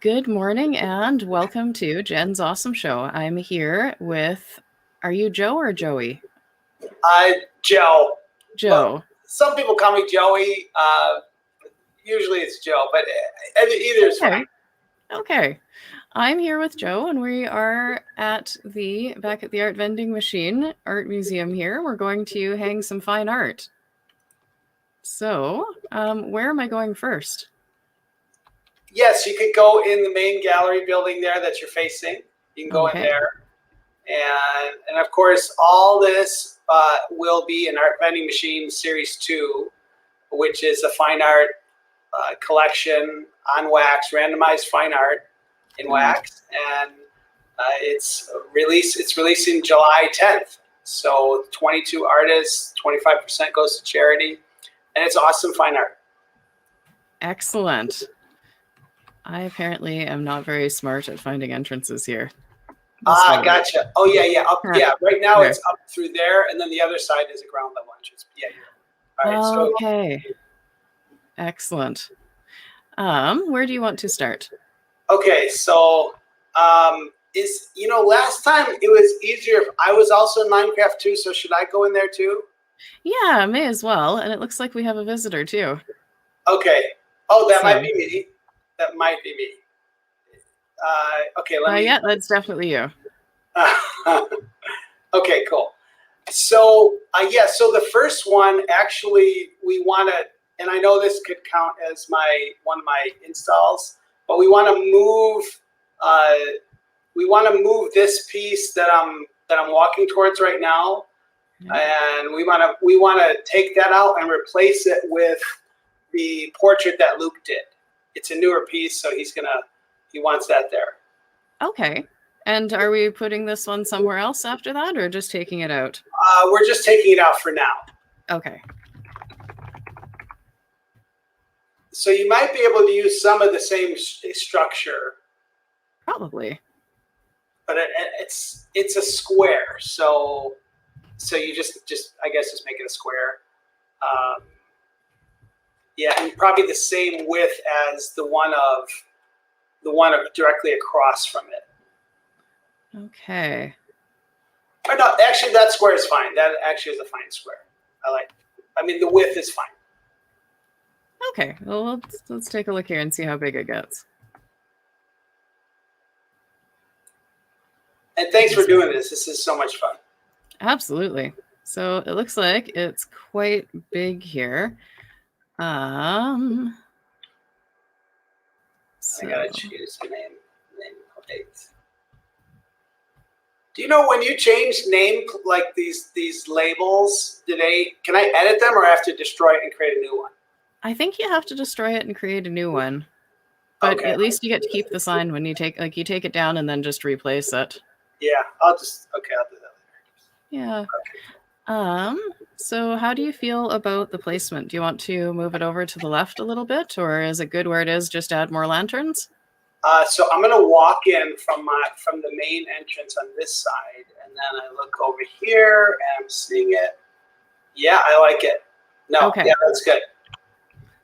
Good morning and welcome to Jen's Awesome Show. I'm here with, are you Joe or Joey? Joe. Joe. But some people call me Joey. Usually it's Joe, but either is fine. Okay. I'm here with Joe, and we are back at the Art Vndng Mchn Art Museum here. We're going to hang some fine art. So, where am I going first? Yes, you could go in the main gallery building there that you're facing. You can go in there. And of course, all this will be in Art Vndng Mchn Series 2, which is a fine art collection on wax, randomized fine art in wax. And it's releasing July 10th. So 22 artists, 25% goes to charity. And it's awesome fine art. Excellent. I apparently am not very smart at finding entrances here. Gotcha. Oh, yeah. Right now it's up through there, and then the other side is a ground level entrance. Yeah. All right. Okay. Excellent. Where do you want to start? Okay, so last time it was easier. I was also in Minecraft too, so should I go in there too? Yeah, may as well. And it looks like we have a visitor too. Okay. Oh, that might be me. That might be me. Okay, let me. Yeah, that's definitely you. Okay, cool. So so the first one actually we want to, and I know this could count as one of my installs, but we want to move. We want to move this piece that I'm walking towards right now, and we want to take that out and replace it with the portrait that Luke did. It's a newer piece, so he wants that there. Okay. And are we putting this one somewhere else after that, or just taking it out? We're just taking it out for now. Okay. So you might be able to use some of the same structure. Probably. But it's a square, so you just I guess just make it a square. Yeah, and probably the same width as the one directly across from it. Okay. Or no, actually that square is fine. That actually is a fine square. The width is fine. Okay, well let's take a look here and see how big it gets. And thanks for doing this. This is so much fun. Absolutely. So it looks like it's quite big here. I gotta choose a name plate. Do you know when you change name like these labels? Can I edit them, or I have to destroy it and create a new one? I think you have to destroy it and create a new one. But at least you get to keep the sign when you take it down and then just replace it. Yeah, I'll do that later. Yeah. Okay. So how do you feel about the placement? Do you want to move it over to the left a little bit, or is it good where it is, just add more lanterns? So I'm gonna walk in from the main entrance on this side, and then I look over here and I'm seeing it. Yeah, I like it. No, okay. Yeah, that's good.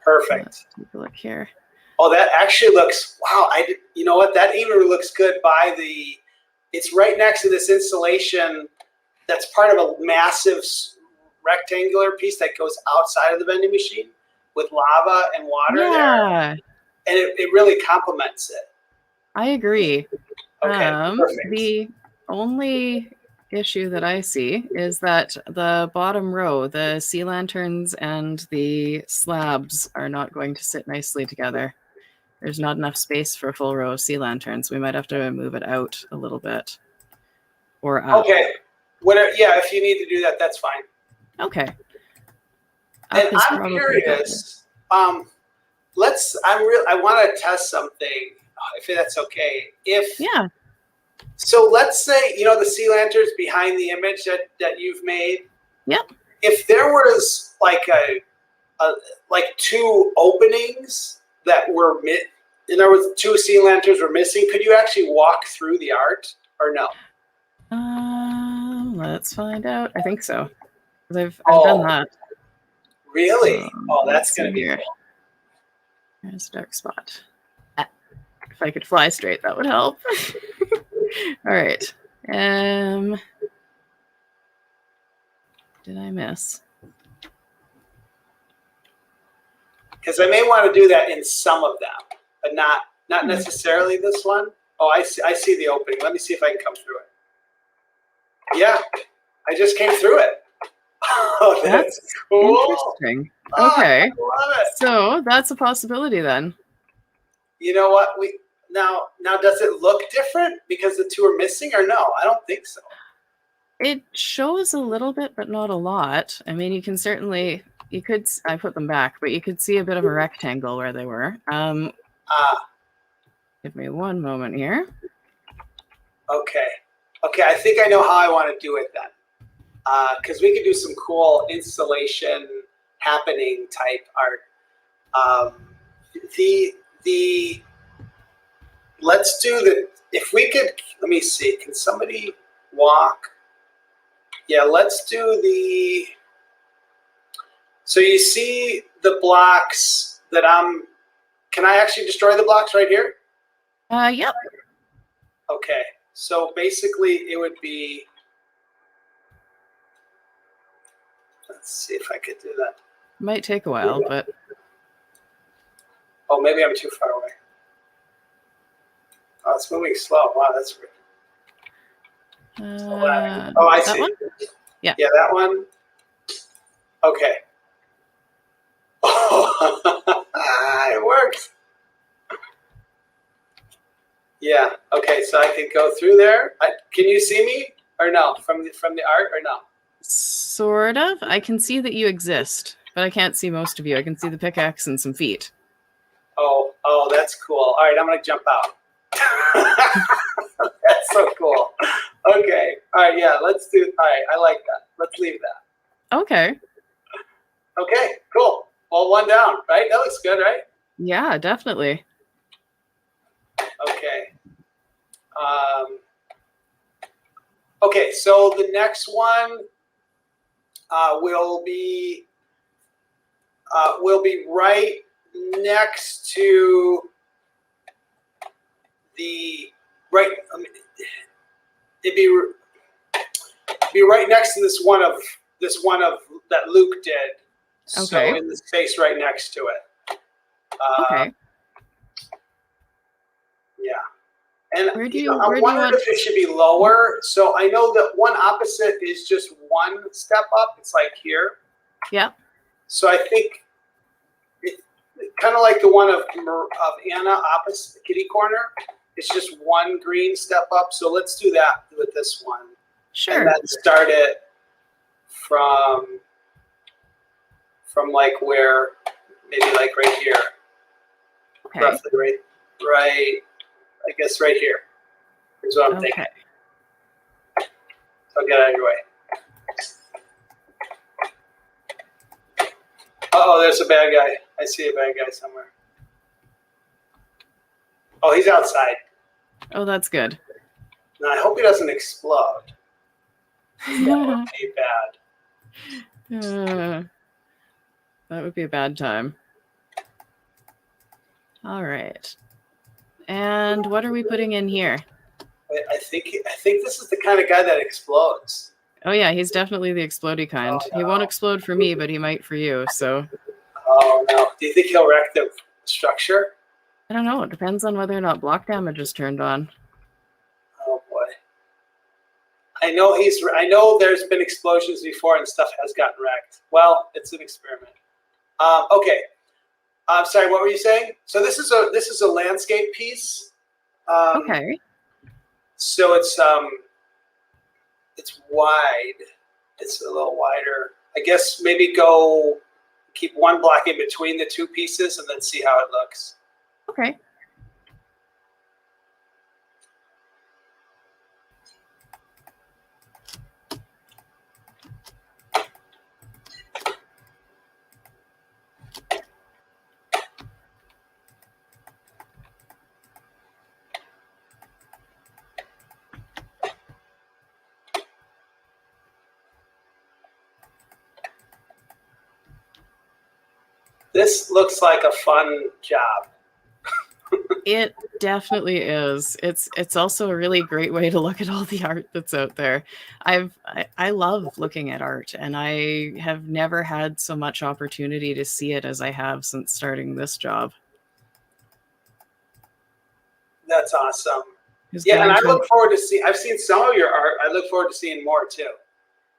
Perfect. Let's take a look here. Oh, that actually looks, wow. You know what? That even looks good it's right next to this installation that's part of a massive rectangular piece that goes outside of the vending machine with lava and water there. And it really complements it. I agree. Okay, perfect. The only issue that I see is that the bottom row, the sea lanterns and the slabs are not going to sit nicely together. There's not enough space for a full row of sea lanterns. We might have to move it out a little bit. Or up. Okay. Whatever. Yeah, if you need to do that, that's fine. Okay. And I'm curious. I want to test something, if that's okay. Yeah. So let's say, the sea lanterns behind the image that you've made. Yep. If there was like two openings that were in other words, two sea lanterns were missing, could you actually walk through the art or no? Let's find out. I think so. I've done that. Really? That's gonna be cool. There's a dark spot. If I could fly straight, that would help. All right. Did I miss? Because I may want to do that in some of them, but not necessarily this one. Oh, I see the opening. Let me see if I can come through it. Yeah, I just came through it. Oh, that's cool. Interesting. Okay. I love it. So that's a possibility then. You know what? Now does it look different because the two are missing, or no? I don't think so. It shows a little bit, but not a lot. I mean, you can certainly, I put them back, but you could see a bit of a rectangle where they were. Give me one moment here. Okay, I think I know how I want to do it then. Because we could do some cool installation happening type art. Let's do if we could, let me see, can somebody walk? Yeah, let's do so you see the blocks that can I actually destroy the blocks right here? Yep. Okay, so basically it would be, let's see if I could do that. Might take a while, but. Oh, maybe I'm too far away. Oh, it's moving slow. Wow, that's weird. Oh, I see. One? Yeah. Yeah, that one. Okay. Oh, it works. Yeah. Okay, so I could go through there. Can you see me or no from the art or no? Sort of. I can see that you exist, but I can't see most of you. I can see the pickaxe and some feet. Oh, that's cool. All right, I'm gonna jump out. That's so cool. Okay. All right. Yeah. Let's do. All right. I like that. Let's leave that. Okay. Okay. Cool. Well, one down. Right. That looks good. Right. Yeah. Definitely. Okay. Okay. So the next one will be right next to it'd be right next to this one of that Luke did. Okay. So in the space right next to it. Okay. Yeah. And where do I you wondered if it should be lower. So I know that one opposite is just one step up. It's like here. Yeah. So I think kind of like the one of Anna opposite the kitty corner. It's just one green step up. So let's do that with this one. Sure. And then start it from like where, maybe like right here. Okay. Roughly right, I guess right here is what I'm thinking. So get out of your way. Uh-oh, there's a bad guy. I see a bad guy somewhere. Oh, he's outside. Oh, that's good. Now, I hope he doesn't explode. That would be bad. That would be a bad time. All right. And what are we putting in here? I think this is the kind of guy that explodes. Oh yeah, he's definitely the explodey kind. Oh, no. He won't explode for me, but he might for you. So. Oh no! Do you think he'll wreck the structure? I don't know. It depends on whether or not block damage is turned on. Oh boy! I know there's been explosions before and stuff has gotten wrecked. Well, it's an experiment. Okay. I'm sorry. What were you saying? So this is a landscape piece. Okay. So it's wide. It's a little wider. I guess maybe keep one block in between the two pieces and then see how it looks. Okay. This looks like a fun job. It definitely is. It's also a really great way to look at all the art that's out there. I love looking at art, and I have never had so much opportunity to see it as I have since starting this job. That's awesome. Is Yeah, and going I to look forward to see. I've seen some of your art. I look forward to seeing more too.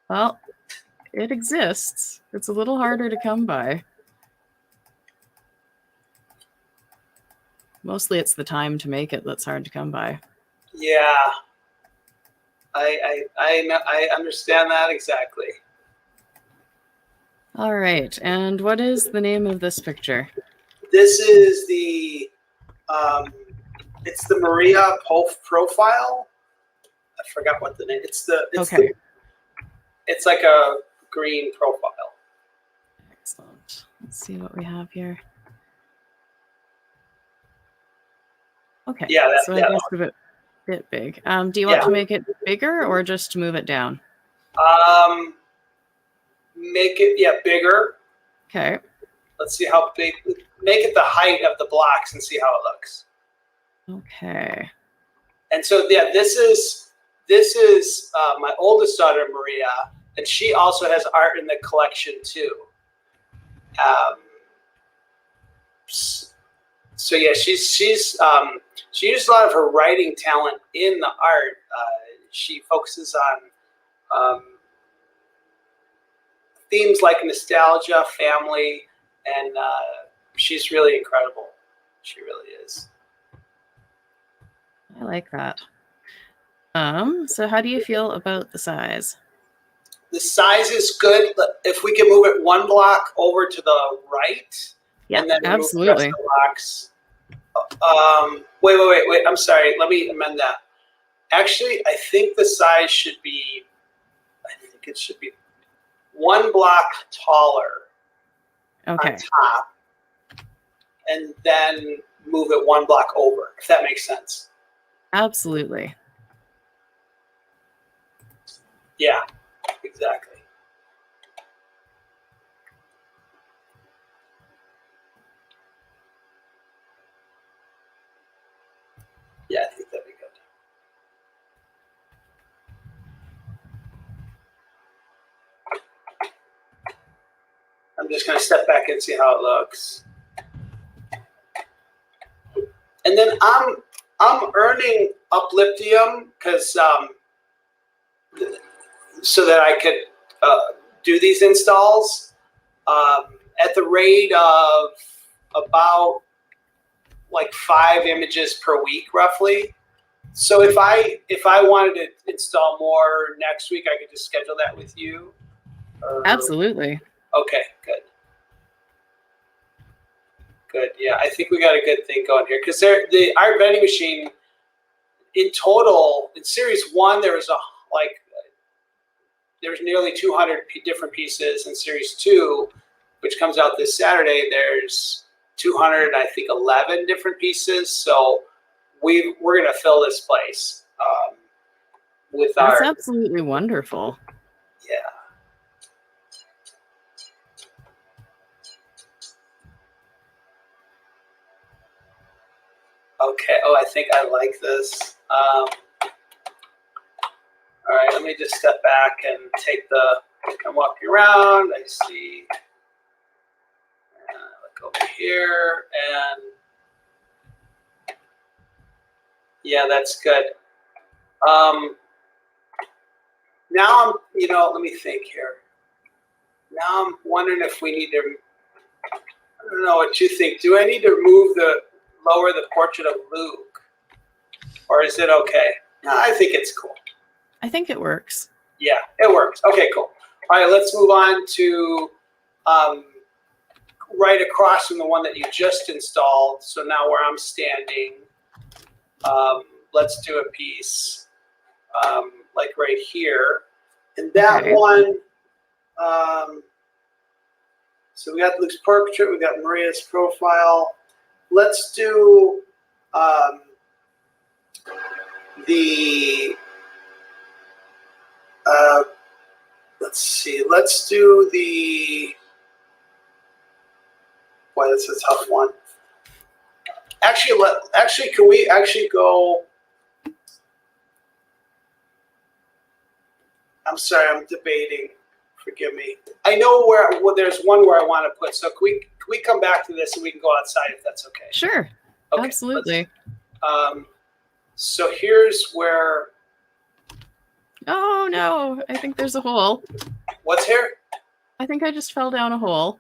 Well, it exists. It's a little harder to come by. Mostly it's the time to make it that's hard to come by. Yeah, I understand that exactly. All right, and what is the name of this picture? This is the it's the Maria profile. I forgot what the name. It's like a green profile. Excellent. Let's see what we have here. Okay. Yeah, so I guess a bit big. Do you want to make it bigger or just move it down? Make it bigger. Okay. Let's see how big. Make it the height of the blocks and see how it looks. Okay. And so this is my oldest daughter Maria, and she also has art in the collection too. So yeah, she used a lot of her writing talent in the art. She focuses on themes like nostalgia, family, and she's really incredible. She really is. I like that. So how do you feel about the size? The size is good. If we can move it one block over to the right, yeah, and then absolutely. Move the rest of the blocks. Wait. I'm sorry. Let me amend that. Actually, I think the size should be. I think it should be one block taller. Okay. On top, and then move it one block over. If that makes sense. Absolutely. Yeah, exactly. Yeah, I think that'd be good. I'm just gonna step back and see how it looks. And then I'm earning Upliftium because so that I could do these installs at the rate of about like 5 images per week, roughly. So if I wanted to install more next week, I could just schedule that with you. Absolutely. Okay, good. Good. Yeah, I think we got a good thing going here because the Art Vending Machine in total in series 1 there was nearly 200 different pieces. In series 2, which comes out this Saturday, there's 211 different pieces. So we're gonna fill this place with That's art. absolutely wonderful. Yeah. Okay. Oh, I think I like this. All right. Let me just step back and I'm walking around. I see. Look over here, and yeah, that's good. Now let me think here. Now I'm wondering if we need to. I don't know what you think. Do I need to lower the portrait of Luke, or is it okay? No, I think it's cool. I think it works. Yeah, it works. Okay, cool. All right, let's move on to right across from the one that you just installed. So now where I'm standing, let's do a piece like right here. And that one, so we got Luke's portrait, we got Maria's profile. Let's do let's see, let's do the, boy, that's a tough one. Actually, can we actually go? I'm sorry, I'm debating. Forgive me. I know there's one where I want to put. So can we come back to this and we can go outside if that's okay? Sure. Okay, absolutely. So here's where. Oh no! I think there's a hole. What's here? I think I just fell down a hole.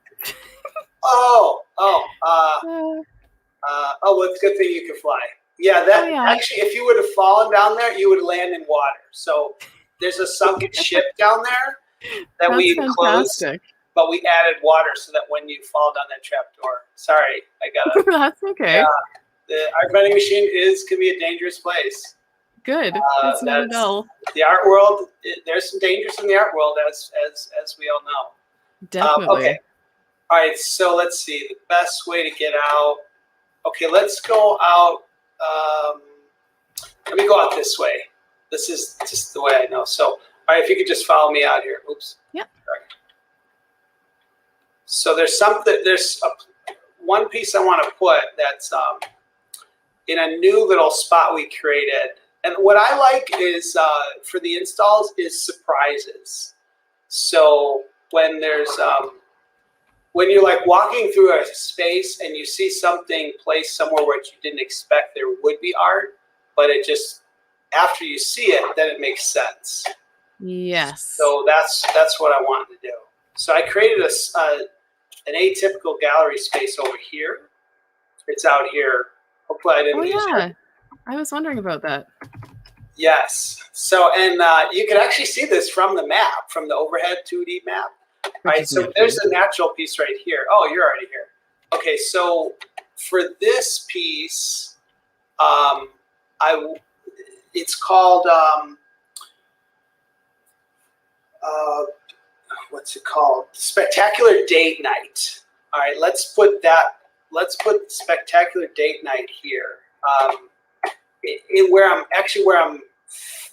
Well, it's a good thing you can fly. Yeah, actually, if you would have fallen down there, you would land in water. So there's a sunken ship down there that we enclosed, but we added water so that when you fall down that trap door. Sorry, I got it. That's okay. Yeah, the Art Vending Machine can be a dangerous place. Good. It's not dull. The art world. There's some dangers in the art world, as we all know. Definitely. Okay. All right. So let's see the best way to get out. Okay, let's go out. Let me go out this way. This is just the way I know. So, all right, if you could just follow me out here. Oops. Yep. Right. So there's one piece I want to put that's in a new little spot we created. And what I like is for the installs is surprises. So when there's when you're like walking through a space and you see something placed somewhere where you didn't expect there would be art, but it just after you see it, then it makes sense. Yes. So that's what I wanted to do. So I created an atypical gallery space over here. It's out here. Hopefully I didn't use it. I was wondering about that. Yes. So, and you can actually see this from the map, from the overhead 2D map. All right, so there's a natural piece right here. Oh, you're already here. Okay, so for this piece, it's called, what's it called? Spectacular Date Night. All right, let's put Spectacular Date Night here. Where I'm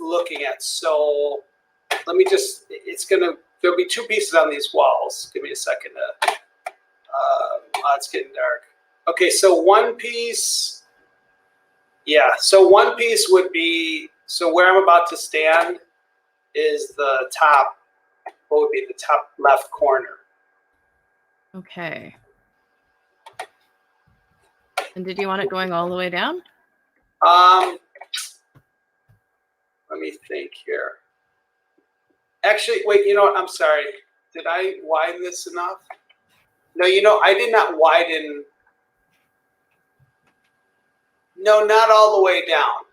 looking at. So let me just, there'll be two pieces on these walls. Give me a second. It's getting dark. Okay, so one piece, so one piece would be, so where I'm about to stand is the top, what would be the top left corner. Okay. And did you want it going all the way down? Let me think here. Actually, wait, you know what? I'm sorry. Did I widen this enough? No, I did not widen. No, not all the way down.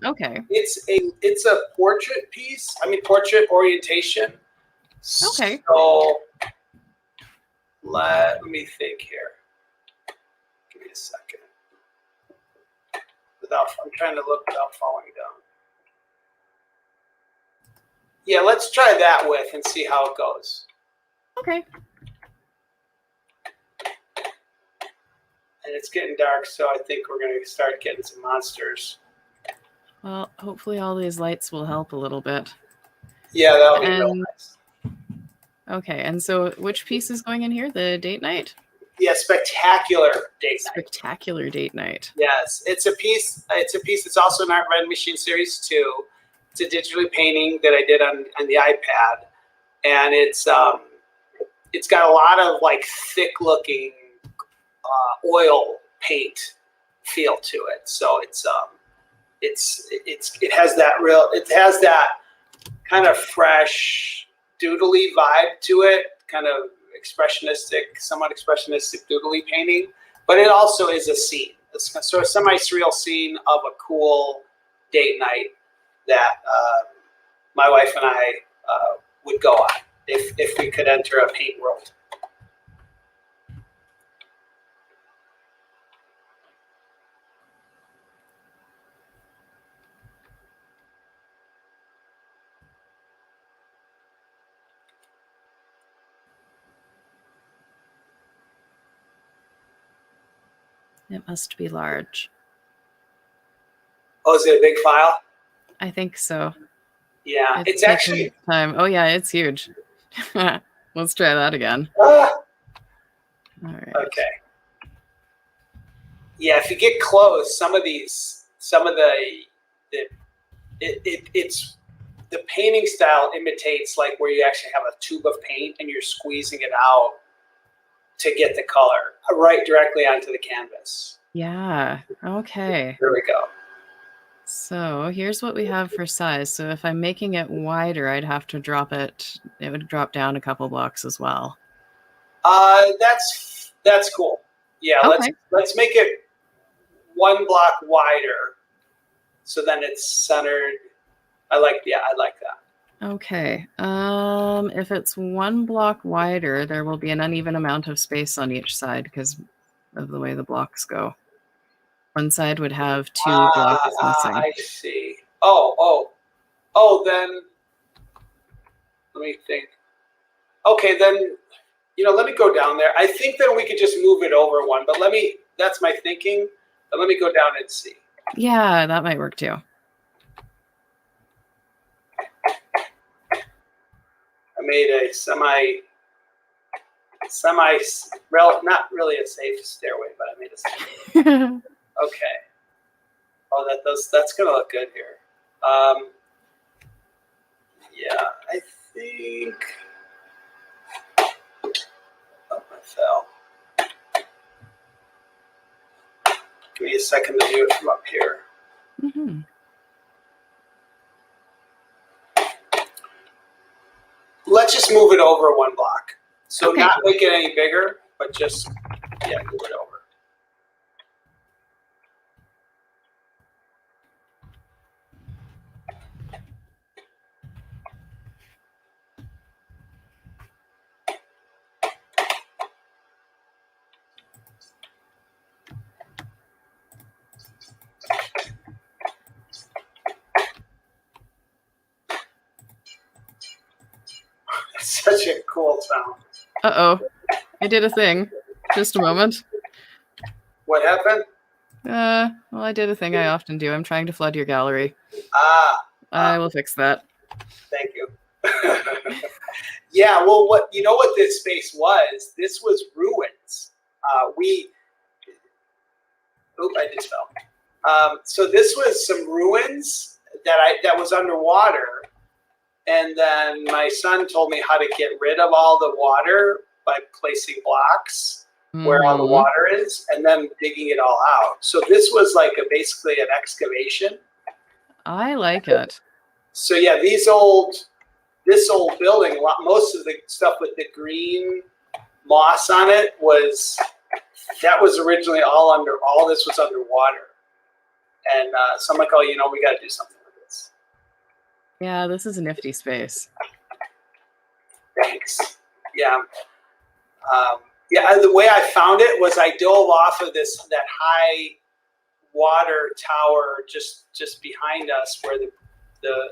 Okay. It's a portrait piece. I mean, portrait orientation. Okay. So let me think here. Give me a second. I'm trying to look without falling down. Yeah, let's try that with and see how it goes. Okay. And it's getting dark, so I think we're going to start getting some monsters. Well, hopefully all these lights will help a little bit. Yeah, that'll be real nice. Okay, and so which piece is going in here? The date night? Yeah, Spectacular Date Night. Spectacular Date Night. Yes, it's a piece. It's also an Art Vndng Mchn Series 2. It's a digitally painting that I did on the iPad, and it's got a lot of like thick looking oil paint feel to it. So it has that kind of fresh doodly vibe to it, kind of somewhat expressionistic doodly painting, but it also is a scene. It's sort of semi-surreal scene of a cool date night that my wife and I would go on if we could enter a paint world. It must be large. Oh, is it a big file? I think so. Yeah, it's actually time. Oh yeah, it's huge. Let's try that again. All right. Okay. Yeah, if you get close, some of the it's the painting style imitates like where you actually have a tube of paint and you're squeezing it out to get the color right directly onto the canvas. Yeah. Okay. There we go. So here's what we have for size. So if I'm making it wider, I'd have to drop it. It would drop down a couple blocks as well. That's cool. Yeah, Okay. let's make it 1 block wider, so then it's centered. I like that. Okay. If it's 1 block wider, there will be an uneven amount of space on each side because of the way the blocks go. One side would have 2 blocks missing. I see. Then let me think. Okay, then let me go down there. I think that we could just move it over 1, but that's my thinking. But let me go down and see. Yeah, that might work too. I made a not really a safe stairway, but I made a stairway. Okay. Oh, that's gonna look good here. Yeah, I think. Oh, I fell. Give me a second to do it from up here. Mm-hmm. Let's just move it over 1 block. So Okay. not make it any bigger, but just, move it over. It's such a cool sound. Uh-oh. I did a thing. Just a moment. What happened? Well, I did a thing I often do. I'm trying to flood your gallery. I will fix that. Thank you. Yeah, well, what this space was? This was ruins. I just fell. So this was some ruins that was underwater, and then my son told me how to get rid of all the water by placing blocks where all the water is, and then digging it all out. So this was like basically an excavation. I like it. So yeah, this old building, most of the stuff with the green moss on it was originally all this was underwater. And so I'm like, oh, we got to do something with this. Yeah, this is a nifty space. Thanks. Yeah. The way I found it was I dove off of that high water tower just behind us where the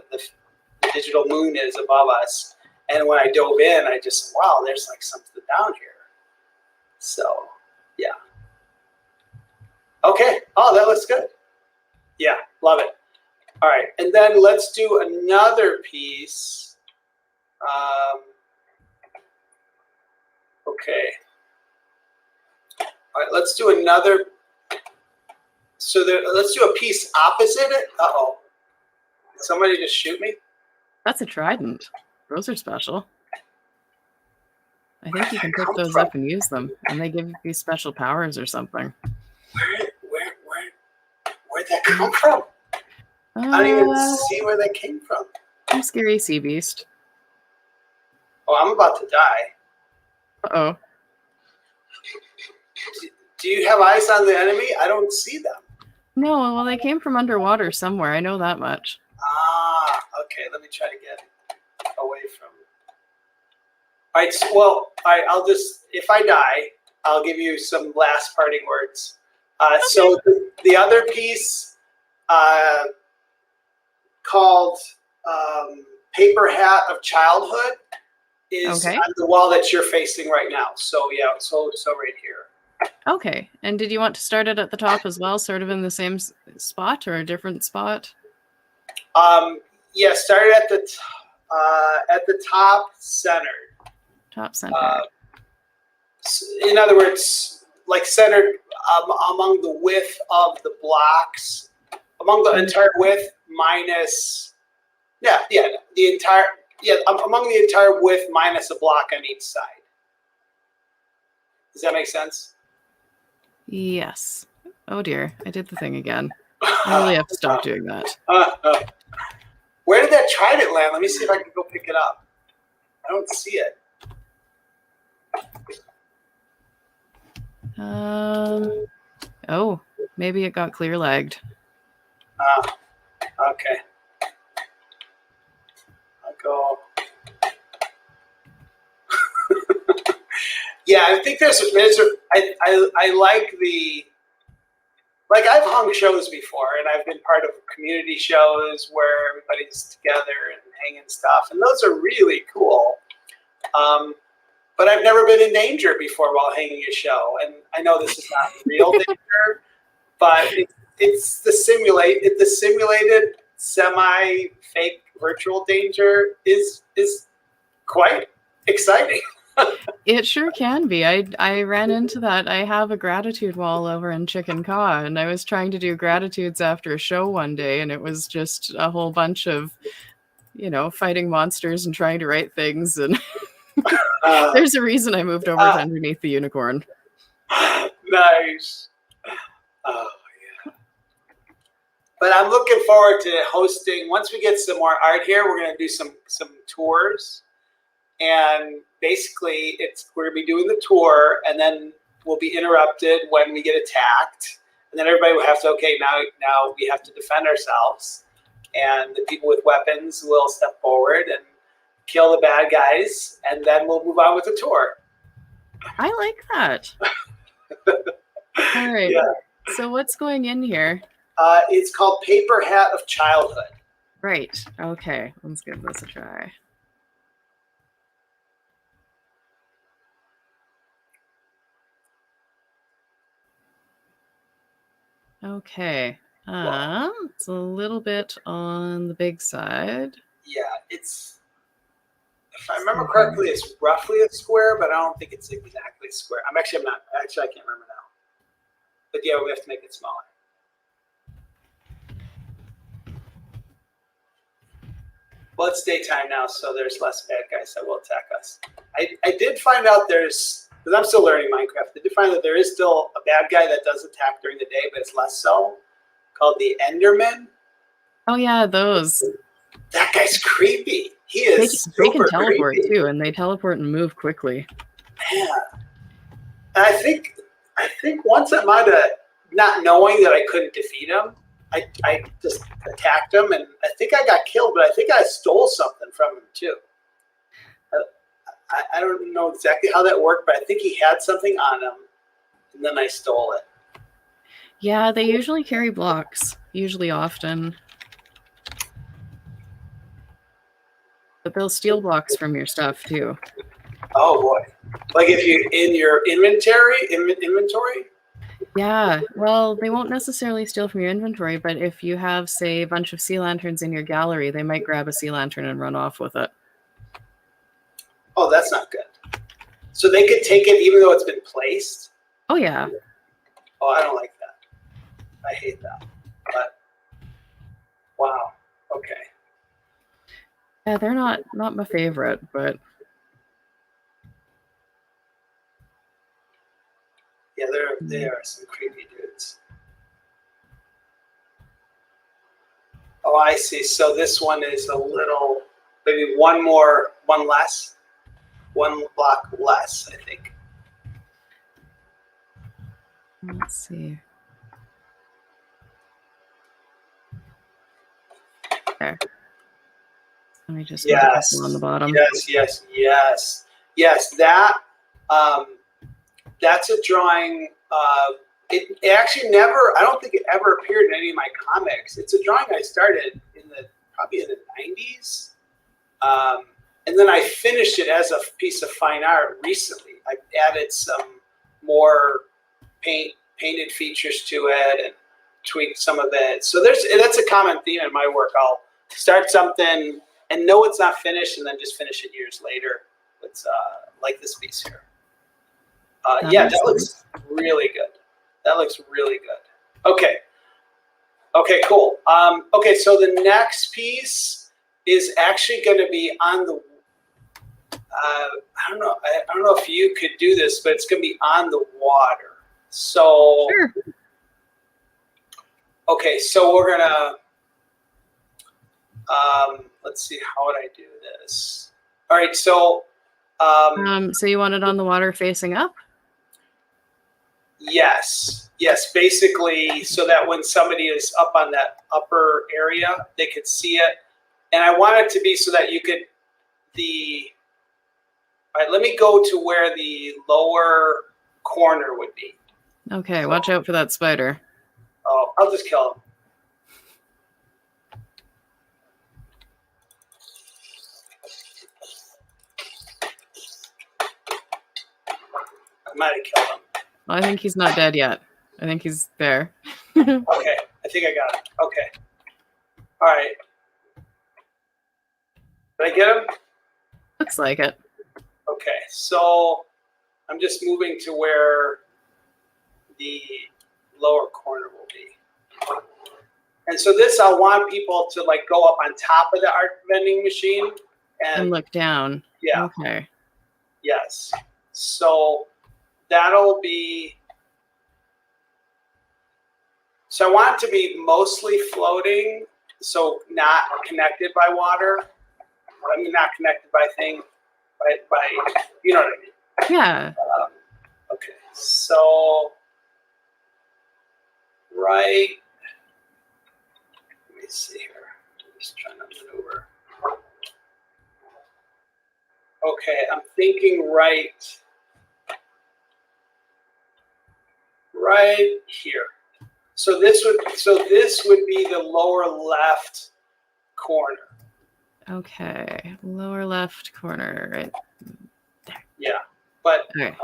digital moon is above us. And when I dove in, I just, wow, there's like something down here. So, yeah. Okay. Oh, that looks good. Yeah, love it. All right. And then let's do another piece. Okay. All right, let's do another. So let's do a piece opposite it. Uh-oh. Did somebody just shoot me? That's a trident. Those are special. I think you can pick those up and use them, and they give you special powers or something. Where'd that come from? I don't even see where that came from. I'm scary sea beast. Oh, I'm about to die. Uh-oh. Do you have eyes on the enemy? I don't see them. No, well, they came from underwater somewhere. I know that much. Okay. Let me try to get away from. All right. All right. If I die, I'll give you some last parting words. Okay. So the other piece called Paper Hat of Childhood is on the wall that you're facing right now. So yeah, so right here. Okay. And did you want to start it at the top as well, sort of in the same spot or a different spot? Yeah, start it at the top centered. Top center. In other words, like centered among the width of the blocks, among the entire width minus, among the entire width minus a block on each side. Does that make sense? Yes. Oh dear, I did the thing again. I really have to stop doing that. Where did that trident land? Let me see if I can go pick it up. I don't see it. Oh, maybe it got clear lagged. Okay. I'll go. Yeah, I think I like I've hung shows before, and I've been part of community shows where everybody's together and hanging stuff, and those are really cool. But I've never been in danger before while hanging a show, and I know this is not real danger, but it's the simulated semi-fake virtual danger is quite exciting. It sure can be. I ran into that. I have a gratitude wall over in Chicken Caw, and I was trying to do gratitudes after a show one day, and it was just a whole bunch of, fighting monsters and trying to write things. And there's a reason I moved over to underneath the unicorn. Nice. Oh, yeah. But I'm looking forward to hosting. Once we get some more art here, we're going to do some tours. And basically, we're going to be doing the tour, and then we'll be interrupted when we get attacked. And then everybody will have to, okay, now we have to defend ourselves. And the people with weapons will step forward and kill the bad guys, and then we'll move on with the tour. I like that. All right. Yeah. So what's going in here? It's called Paper Hat of Childhood. Right. Okay. Let's give this a try. Okay. It's a little bit on the big side. Yeah, if I remember correctly, it's roughly a square, but I don't think it's exactly a square. I can't remember now. But yeah, we have to make it smaller. Well, it's daytime now, so there's less bad guys that will attack us. I did find out because I'm still learning Minecraft, I did find that there is still a bad guy that does attack during the day, but it's less so, called the Enderman. Oh yeah, those. That guy's creepy. He is They can teleport creepy too, and they teleport and move quickly. Yeah. And I think once I might have, not knowing that I couldn't defeat him, I just attacked him, and I think I got killed, but I think I stole something from him too. I don't know exactly how that worked, but I think he had something on him, and then I stole it. Yeah, they usually carry blocks, often. But they'll steal blocks from your stuff too. Oh boy. Like if you in your inventory? Yeah, well, they won't necessarily steal from your inventory, but if you have, say, a bunch of sea lanterns in your gallery, they might grab a sea lantern and run off with it. Oh, that's not good. So they could take it even though it's been placed? Oh, yeah. Oh, I don't like that. I hate that. But, wow. Okay. Yeah, they're not my favorite, but... Yeah, they are some creepy dudes. Oh, I see. So this one is a little, maybe one block less, I think. Let's see. There. Let me just get a couple on the bottom. Yes. That's a drawing. It actually I don't think it ever appeared in any of my comics. It's a drawing I started probably in the 90s. And then I finished it as a piece of fine art recently. I added some more painted features to it and tweaked some of it. So that's a common theme in my work. I'll start something and know it's not finished and then just finish it years later. It's like this piece here. Yeah, that looks really good. That looks really good. Okay. Okay, cool. Okay, so the next piece is actually going to be on the. I don't know. I don't know if you could do this, but it's going to be on the water. So. Sure. Okay, so we're gonna. Let's see. How would I do this? All right. So. So you want it on the water facing up? Yes. Yes. Basically, so that when somebody is up on that upper area, they could see it. And I want it to be so that you could all right, let me go to where the lower corner would be. Okay, so, watch out for that spider. Oh, I'll just kill him. I might have killed him. Well, I think he's not dead yet. I think he's there. Okay, I think I got him. Okay. All right. Did I get him? Looks like it. Okay, so I'm just moving to where the lower corner will be. And so this, I want people to like go up on top of the art vending machine and look down. Yeah. Okay. Yes. So that'll be, so I want it to be mostly floating, so not connected by water. I mean, not connected by thing, by you know what I mean? Yeah. Okay. So, right. Let me see here. I'm just trying to maneuver. Okay, I'm thinking right here. So this would be the lower left corner. Okay, lower left corner, right there. Yeah, but okay.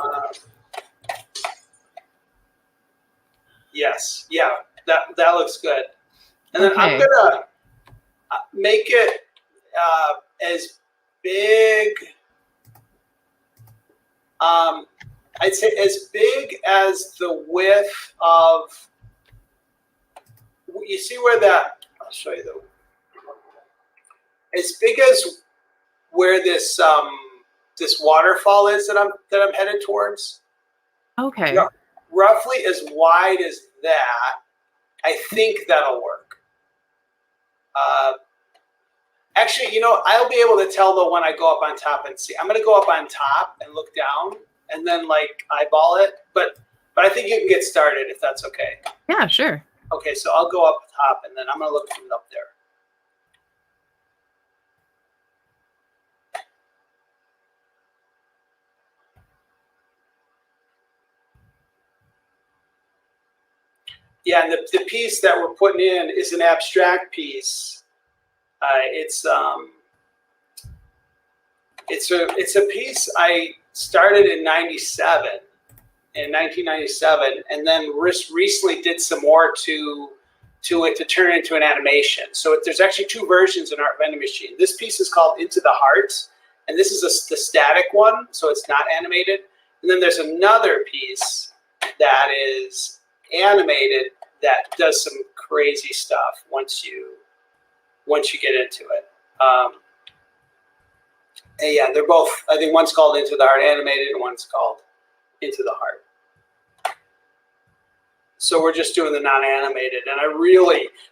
Yes, yeah, that looks good. And then I'm gonna make it as big. I'd say as big as the width of. You see where that? I'll show you as big as where this this waterfall is that I'm headed towards. Okay. Roughly as wide as that. I think that'll work. Actually, you know, I'll be able to tell though when I go up on top and see. I'm going to go up on top and look down and then like eyeball it. But I think you can get started if that's okay. Yeah, sure. Okay, so I'll go up top and then I'm going to look from up there. Yeah, and the piece that we're putting in is an abstract piece. It's a piece I started in 1997, and then recently did some more to it to turn it into an animation. So there's actually two versions in Art Vndng Mchn. This piece is called Into the Heart, and this is the static one, so it's not animated. And then there's another piece that is animated that does some crazy stuff once you get into it. And yeah, they're both, I think one's called Into the Heart animated and one's called Into the Heart. So we're just doing the non-animated, and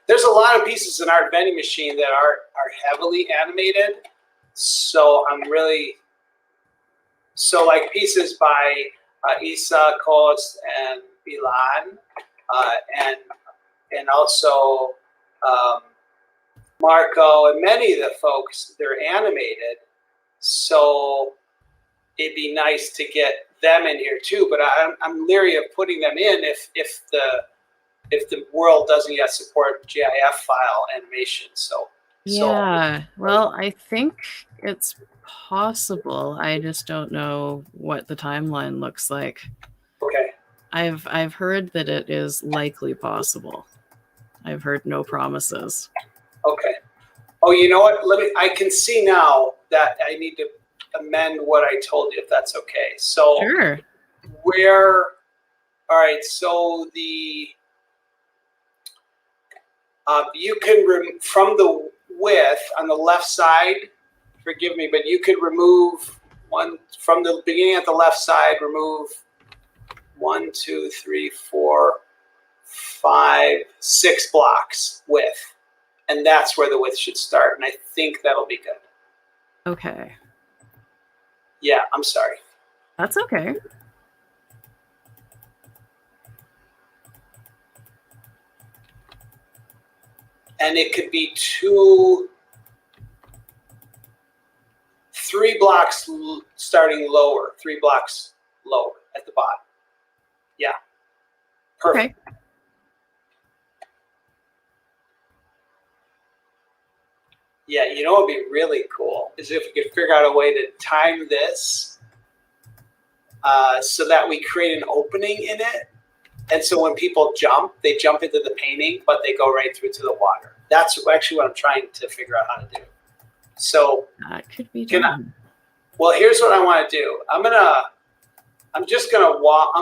there's a lot of pieces in Art Vndng Mchn that are heavily animated. So like pieces by Isa, Kos, and Bilan, and also Marco and many of the folks, they're animated. So it'd be nice to get them in here too, but I'm leery of putting them in if the world doesn't yet support GIF file animation. Yeah, well, I think it's possible. I just don't know what the timeline looks like. Okay. I've heard that it is likely possible. I've heard no promises. Okay. Oh, you know what? I can see now that I need to amend what I told you, if that's okay. So sure. where, all right, so the, you can, from the width on the left side, forgive me, but you could remove one, from the beginning at the left side, remove 1, 2, 3, 4, 5, 6 blocks width. And that's where the width should start. And I think that'll be good. Okay. Yeah, I'm sorry. That's okay. And it could be 3 blocks starting lower, 3 blocks lower at the bottom. Yeah. Perfect. Okay. Yeah, you know what would be really cool is if we could figure out a way to time this so that we create an opening in it. And so when people jump, they jump into the painting, but they go right through to the water. That's actually what I'm trying to figure out how to do. So that could be done. Well, here's what I want to do. I'm just gonna walk.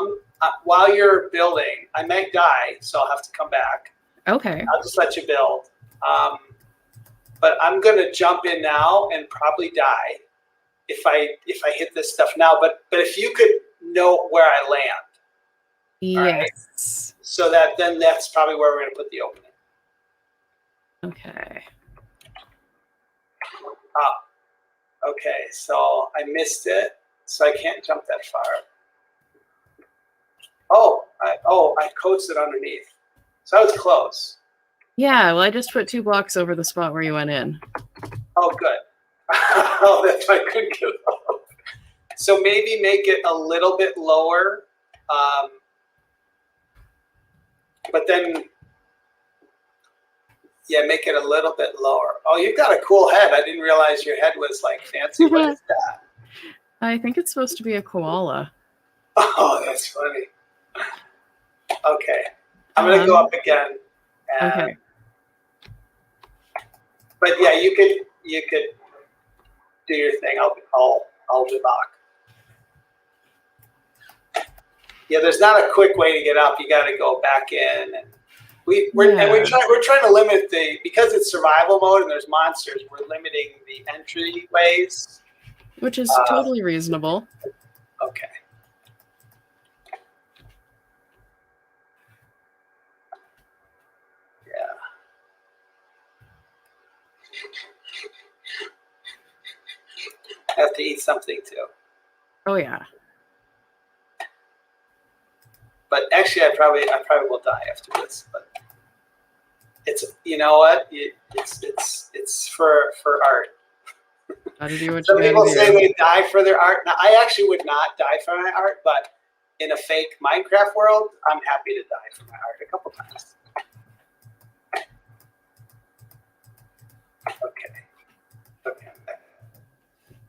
While you're building, I might die, so I'll have to come back. Okay. I'll just let you build. But I'm gonna jump in now and probably die if I hit this stuff now. But if you could know where I land. Yes. Right? So then that's probably where we're gonna put the opening. Okay. Okay, so I missed it, so I can't jump that far. I coasted underneath, so I was close. Yeah, well, I just put 2 blocks over the spot where you went in. Oh, good. Oh, that's why I couldn't get up. So maybe make it a little bit lower, but then, yeah, make it a little bit lower. Oh, you've got a cool head. I didn't realize your head was like fancy. What is that? I think it's supposed to be a koala. Oh, that's funny. Okay, I'm gonna go up again. Okay. But yeah, you could do your thing. I'll be back. Yeah, there's not a quick way to get up. You got to go back in, and we're trying to limit because it's survival mode and there's monsters. We're limiting the entryways, which is totally reasonable. Okay. I have to eat something too. Oh yeah. But actually, I probably will die after this. But it's, you know what? It's for art. Gotta do what Some you people gotta say do. they die for their art. Now, I actually would not die for my art, but in a fake Minecraft world, I'm happy to die for my art a couple times. Okay. Okay.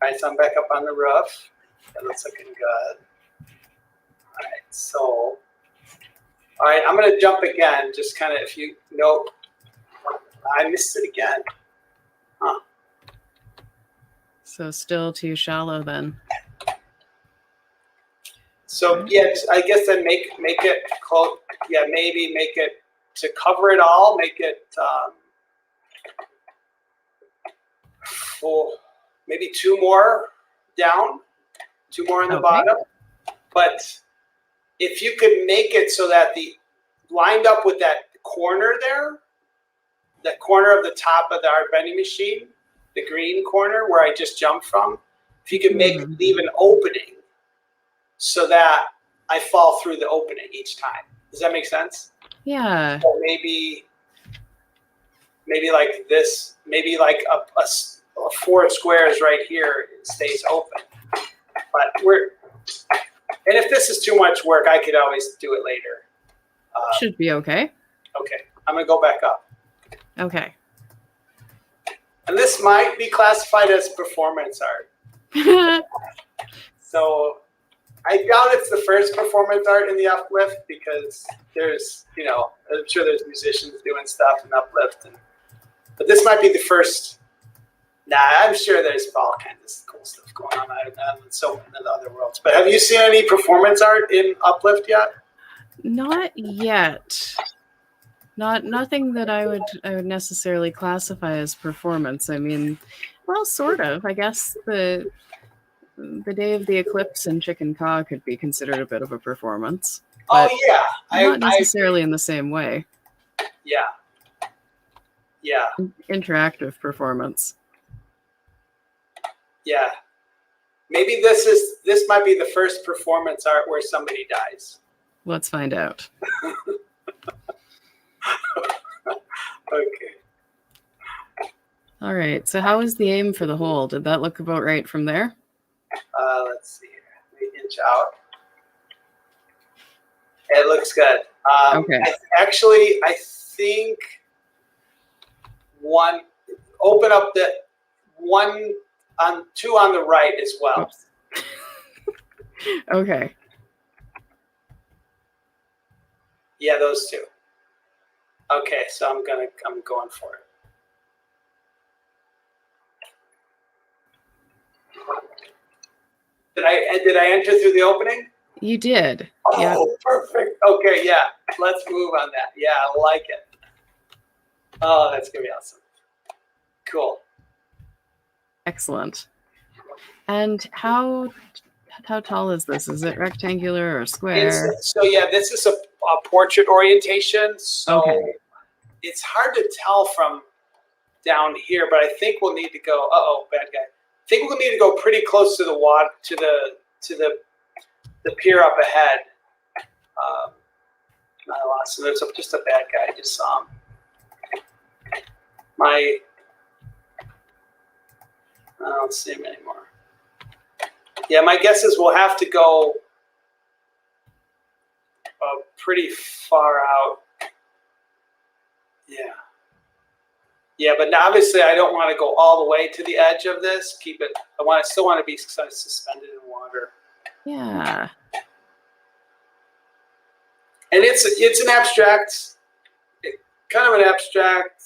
All right, so I'm back up on the roof. That looks looking good. All right, so, all right, I'm gonna jump again, just kind of, if you know, I missed it again. Huh. So still too shallow then. So yeah, I guess then make it close. Yeah, maybe make it to cover it all. Make it full. Maybe 2 more down, 2 more on the bottom. But if you could make it so that the lined up with that corner there, that corner of the top of the Art Vndng machine, the green corner where I just jumped from, if you could leave an opening so that I fall through the opening each time. Does that make sense? Yeah. So maybe like this, maybe like a 4 squares right here stays open. But and if this is too much work, I could always do it later. Should be okay. Okay, I'm gonna go back up. Okay. And this might be classified as performance art. So I doubt it's the first performance art in the Uplift because there's, you know, I'm sure there's musicians doing stuff in Uplift, but this might be the first Nah, I'm sure there's all kinds of cool stuff going on in so many of the other worlds. But have you seen any performance art in Uplift yet? Not yet. Nothing that I would necessarily classify as performance. I mean, well, sort of. I guess the day of the eclipse in Chicken Caw could be considered a bit of a performance. Oh yeah, not necessarily in the same way. Yeah. Yeah. Interactive performance. Yeah. Maybe this might be the first performance art where somebody dies. Let's find out. Okay. All right. So how is the aim for the hole? Did that look about right from there? Let's see here. Let me inch out. It looks good. Okay. I think one. Open up the one on two on the right as well. Okay. Yeah, those two. Okay, so I'm going for it. Did I enter through the opening? You did. Oh, yeah. Perfect. Okay, yeah. Let's move on that. Yeah, I like it. Oh, that's gonna be awesome. Cool. Excellent. And how tall is this? Is it rectangular or square? So yeah, this is a portrait orientation. So okay. It's hard to tell from down here, but I think we'll need to go. Uh-oh, bad guy. I think we'll need to go pretty close to the water, to the pier up ahead. I lost. So there's just a bad guy. I just saw him. I don't see him anymore. Yeah, my guess is we'll have to go pretty far out. Yeah. Yeah, but now obviously I don't want to go all the way to the edge of this. Keep it. Still want to be sort of suspended in water. Yeah. And it's an abstract, kind of an abstract.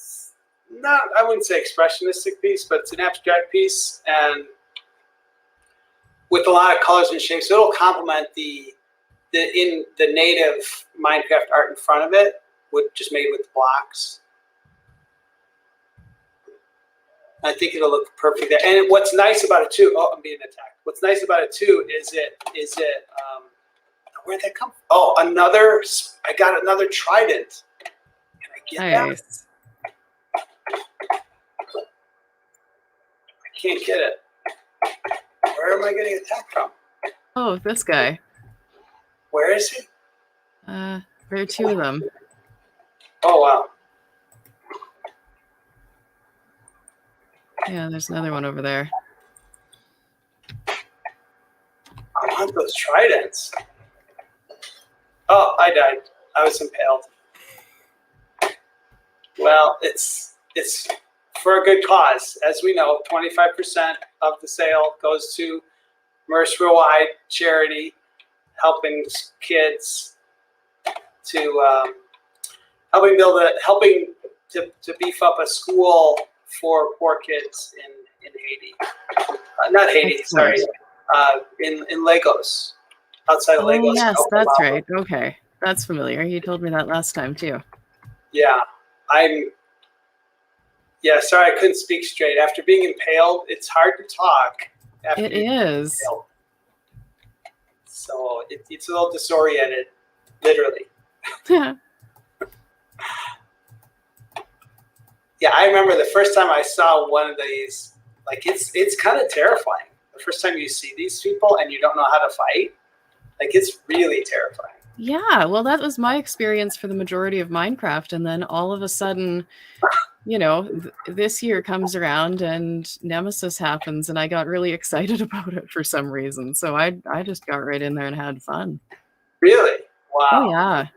I wouldn't say expressionistic piece, but it's an abstract piece, and with a lot of colors and shapes, so it'll complement the native Minecraft art in front of it, just made with blocks. I think it'll look perfect there. And what's nice about it too, I'm being attacked. What's nice about it too is where'd that come from? Oh, I got another trident. Can I get that? I can't get it. Where am I getting attacked from? Oh, this guy. Where is he? There are two of them. Oh, wow. Yeah, there's another one over there. I want those tridents. Oh, I died. I was impaled. Well, it's for a good cause. As we know, 25% of the sale goes to Mercer-wide charity, helping kids to helping to beef up a school for poor kids in Haiti. Not Haiti, sorry. In Lagos, outside of Lagos. Yes, that's right. Okay, that's familiar. You told me that last time too. Yeah, sorry, I couldn't speak straight. After being impaled, it's hard to talk. It is. Impaled. So it's a little disoriented, literally. Yeah, I remember the first time I saw one of these. Like it's kind of terrifying. The first time you see these people and you don't know how to fight, like it's really terrifying. Yeah, well, that was my experience for the majority of Minecraft, and then all of a sudden, this year comes around and Nemesis happens, and I got really excited about it for some reason. So I just got right in there and had fun. Really? Wow. Oh yeah.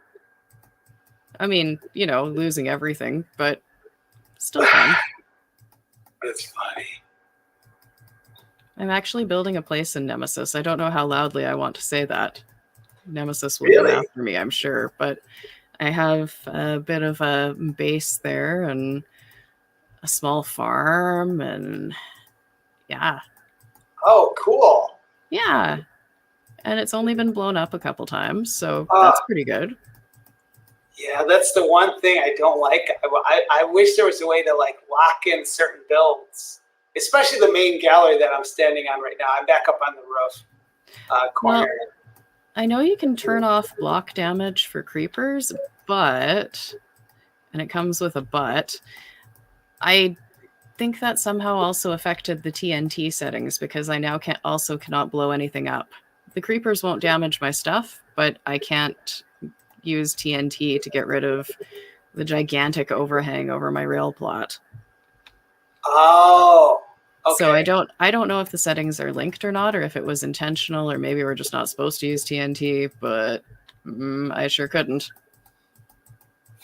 I mean, losing everything, but still fun. That's funny. I'm actually building a place in Nemesis. I don't know how loudly I want to say that. Nemesis will come after me, I'm sure, but I have a bit of a base there and a small farm, and Yeah. Oh, cool. Yeah. And it's only been blown up a couple times, so that's pretty good. Yeah, that's the one thing I don't like. I wish there was a way to like lock in certain builds, especially the main gallery that I'm standing on right now. I'm back up on the roof corner. Well, I know you can turn off block damage for creepers, but, and it comes with a but, I think that somehow also affected the TNT settings because I now cannot blow anything up. The creepers won't damage my stuff, but I can't use TNT to get rid of the gigantic overhang over my rail plot. Oh, okay. So I don't know if the settings are linked or not, or if it was intentional, or maybe we're just not supposed to use TNT, but I sure couldn't.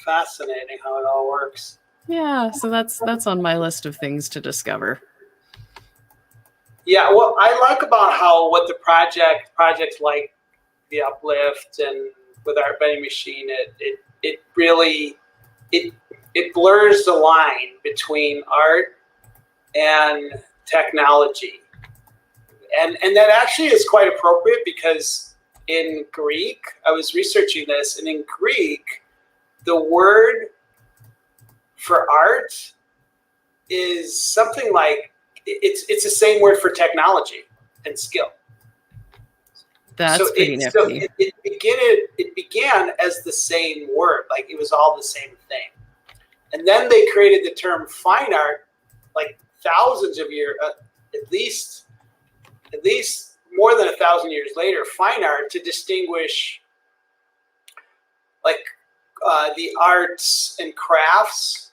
Fascinating how it all works. Yeah, so that's on my list of things to discover. Yeah, what I like about what the projects like the Uplift and with Art Vndng Mchn, it really it blurs the line between art and technology, and that actually is quite appropriate because in Greek, I was researching this, and in Greek, the word for art is something like it's the same word for technology and skill. That's so pretty nifty. So it began as the same word, like it was all the same thing, and then they created the term fine art, like thousands of years, at least more than 1,000 years later, fine art to distinguish like the arts and crafts.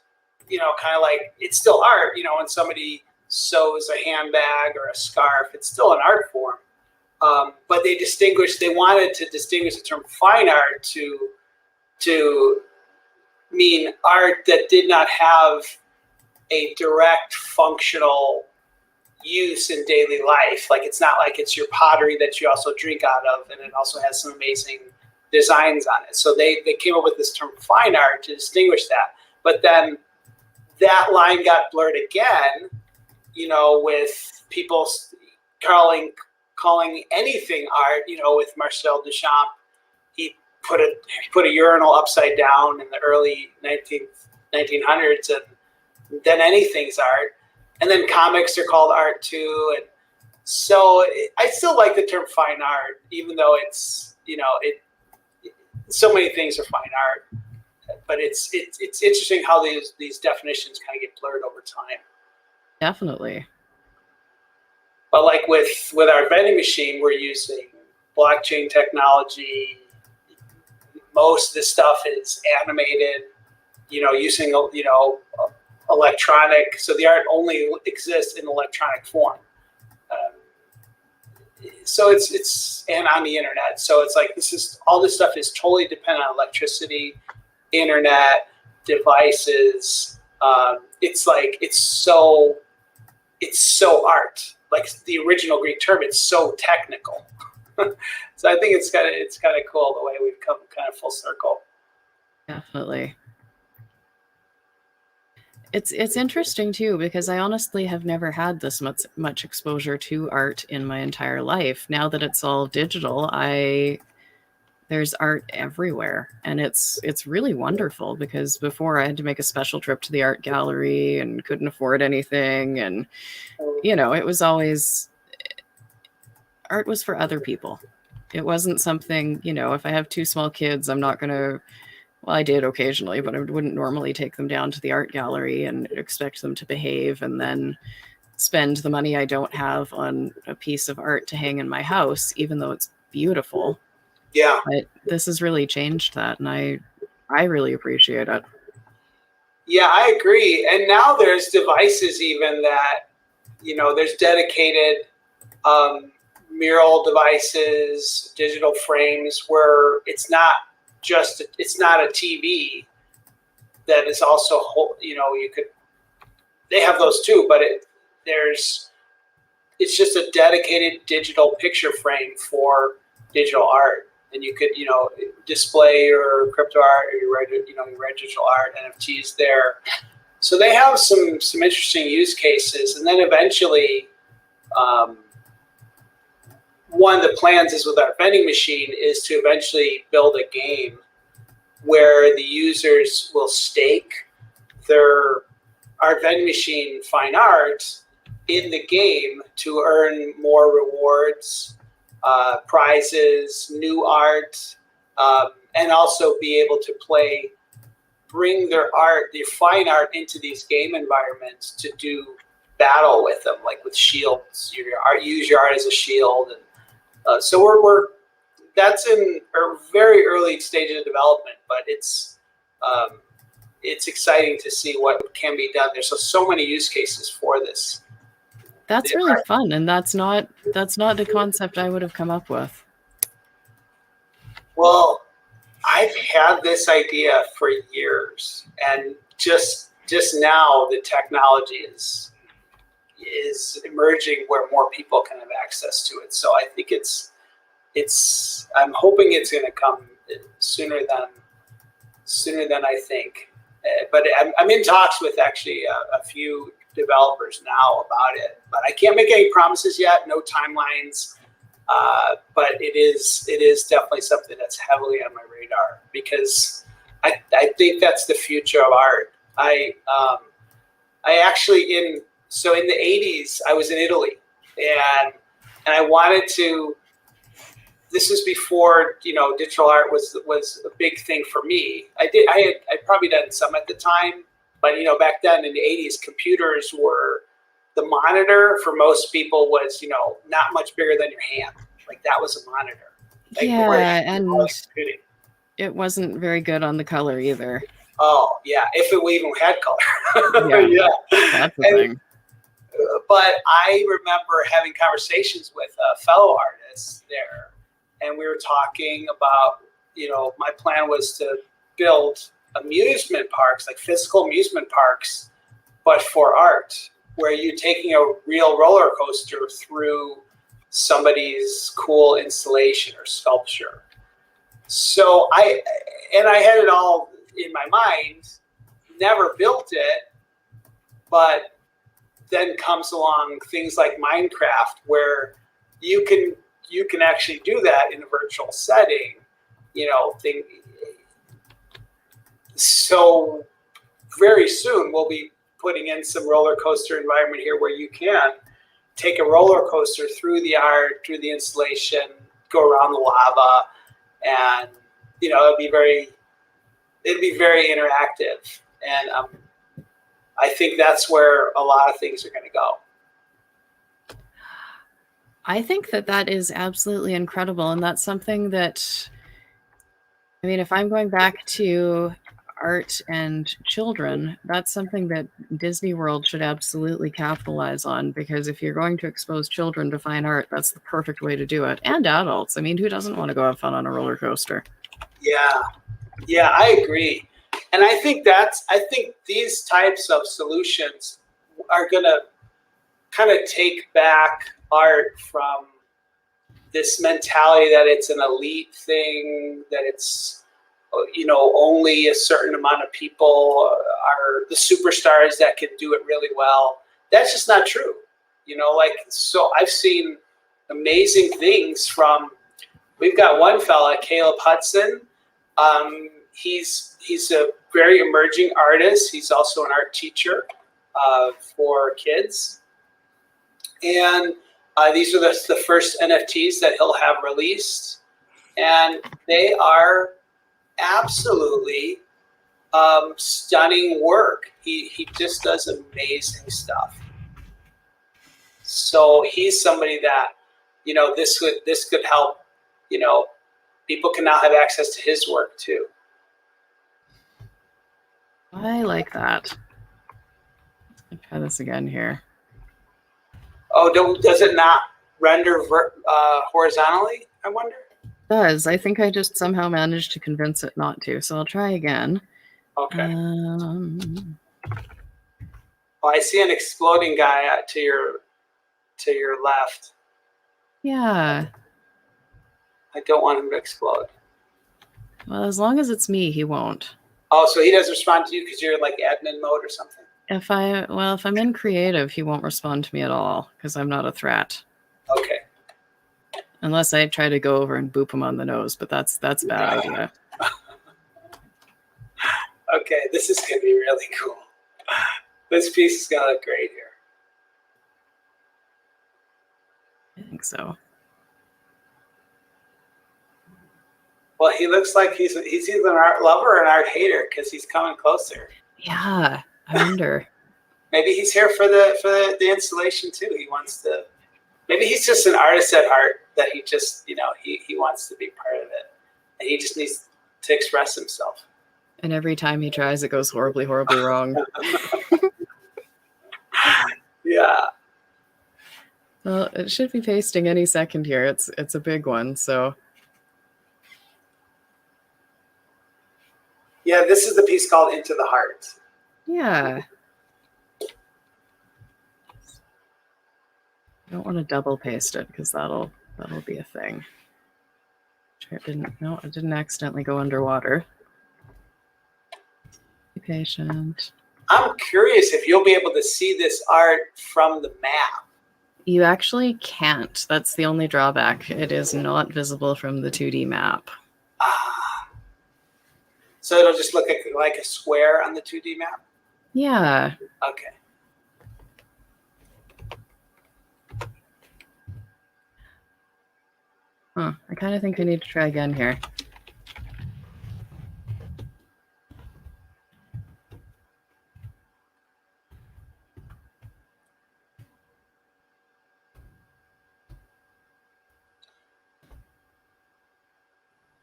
Kind of like it's still art. When somebody sews a handbag or a scarf, it's still an art form. But they wanted to distinguish the term fine art to mean art that did not have a direct functional use in daily life. Like it's not like it's your pottery that you also drink out of, and it also has some amazing designs on it. So they came up with this term fine art to distinguish that. But then that line got blurred again, with people calling anything art. With Marcel Duchamp, he put a urinal upside down in the early 1900s, and then anything's art. And then comics are called art too. And so I still like the term fine art, even though it's, so many things are fine art. But it's interesting how these definitions kind of get blurred over time. Definitely. But like with our vending machine, we're using blockchain technology. Most of the stuff is animated, using electronic. So the art only exists in electronic form. So it's and on the internet. So it's like all this stuff is totally dependent on electricity, internet, devices. It's so art. Like the original Greek term, it's so technical. So I think it's kind of cool the way we've come kind of full circle. Definitely. It's interesting too, because I honestly have never had this much exposure to art in my entire life. Now that it's all digital, there's art everywhere, and it's really wonderful, because before I had to make a special trip to the art gallery and couldn't afford anything, and it was always, art was for other people. It wasn't something, if I have two small kids, I'm not going to, well, I did occasionally, but I wouldn't normally take them down to the art gallery and expect them to behave and then spend the money I don't have on a piece of art to hang in my house, even though it's beautiful. Yeah. But this has really changed that, and I really appreciate it. Yeah, I agree. And now there's devices even that, there's dedicated mural devices, digital frames, where it's not a TV that is also, they have those too, but it's just a dedicated digital picture frame for digital art. And you could, display your crypto art or your digital art, NFTs there. So they have some interesting use cases. And then eventually, one of the plans is with Art Vndng Mchn is to eventually build a game where the users will stake their Art Vndng Mchn fine art in the game to earn more rewards, prizes, new art, and also be able to bring their art, their fine art, into these game environments to do battle with them, like with shields. Use your art as a shield, and so that's in a very early stage of development, but it's exciting to see what can be done. There's so many use cases for this. That's really fun, and that's not the concept I would have come up with. Well, I've had this idea for years, and just now the technology is emerging where more people can have access to it. So I think I'm hoping it's going to come sooner than I think. But I'm in talks with actually a few developers now about it, but I can't make any promises yet. No timelines. But it is definitely something that's heavily on my radar, because I think that's the future of art. I actually in the 80s I was in Italy, and I wanted to. This is before digital art was a big thing for me. I'd probably done some at the time, but back then in the 80s, computers were, the monitor for most people was not much bigger than your hand. Like, that was a monitor. Like, yeah, and it wasn't very good on the color either. Oh yeah, if it even had color. Yeah, that's the thing. But I remember having conversations with fellow artists there, and we were talking about, my plan was to build amusement parks, like physical amusement parks, but for art, where you're taking a real roller coaster through somebody's cool installation or sculpture. So I had it all in my mind, never built it, but then comes along things like Minecraft, where you can actually do that in a virtual setting, So very soon we'll be putting in some roller coaster environment here, where you can take a roller coaster through the art, through the installation, go around the lava, and it'd be very interactive. And I think that's where a lot of things are going to go. I think that is absolutely incredible, and that's something that, I mean, if I'm going back to art and children, that's something that Disney World should absolutely capitalize on, because if you're going to expose children to fine art, that's the perfect way to do it. And adults. I mean, who doesn't want to go have fun on a roller coaster? Yeah, I agree. And I think these types of solutions are going to kind of take back art from this mentality that it's an elite thing, that it's only a certain amount of people are the superstars that can do it really well. That's just not true. So I've seen amazing things from, we've got one fella, Caleb Hudson. He's a very emerging artist. He's also an art teacher for kids. And these are the first NFTs that he'll have released. And they are absolutely stunning work. He just does amazing stuff. So he's somebody that, this could help, people can now have access to his work too. I like that. Let's try this again here. Oh, does it not render horizontally, I wonder? It does. I think I just somehow managed to convince it not to, so I'll try again. Okay. I see an exploding guy to your left. Yeah. I don't want him to explode. Well, as long as it's me, he won't. Oh, so he doesn't respond to you because you're in like admin mode or something? If I'm in creative, he won't respond to me at all because I'm not a threat. Okay. Unless I try to go over and boop him on the nose, but that's a bad idea. Okay, this is gonna be really cool. This piece is gonna look great here. I think so. Well, he looks like he's either an art lover or an art hater because he's coming closer. Yeah, I wonder. Maybe he's here for the installation too. He wants to. Maybe he's just an artist at heart that he just he wants to be part of it, and he just needs to express himself. And every time he tries, it goes horribly, horribly wrong. Yeah. Well, it should be pasting any second here. It's a big one, so. Yeah, this is the piece called Into the Heart. Yeah. I don't want to double paste it because that'll be a thing. It didn't accidentally go underwater. Be patient. I'm curious if you'll be able to see this art from the map. You actually can't. That's the only drawback. It is not visible from the 2D map. So it'll just look like a square on the 2D map? Yeah. Okay. Huh. I kind of think I need to try again here.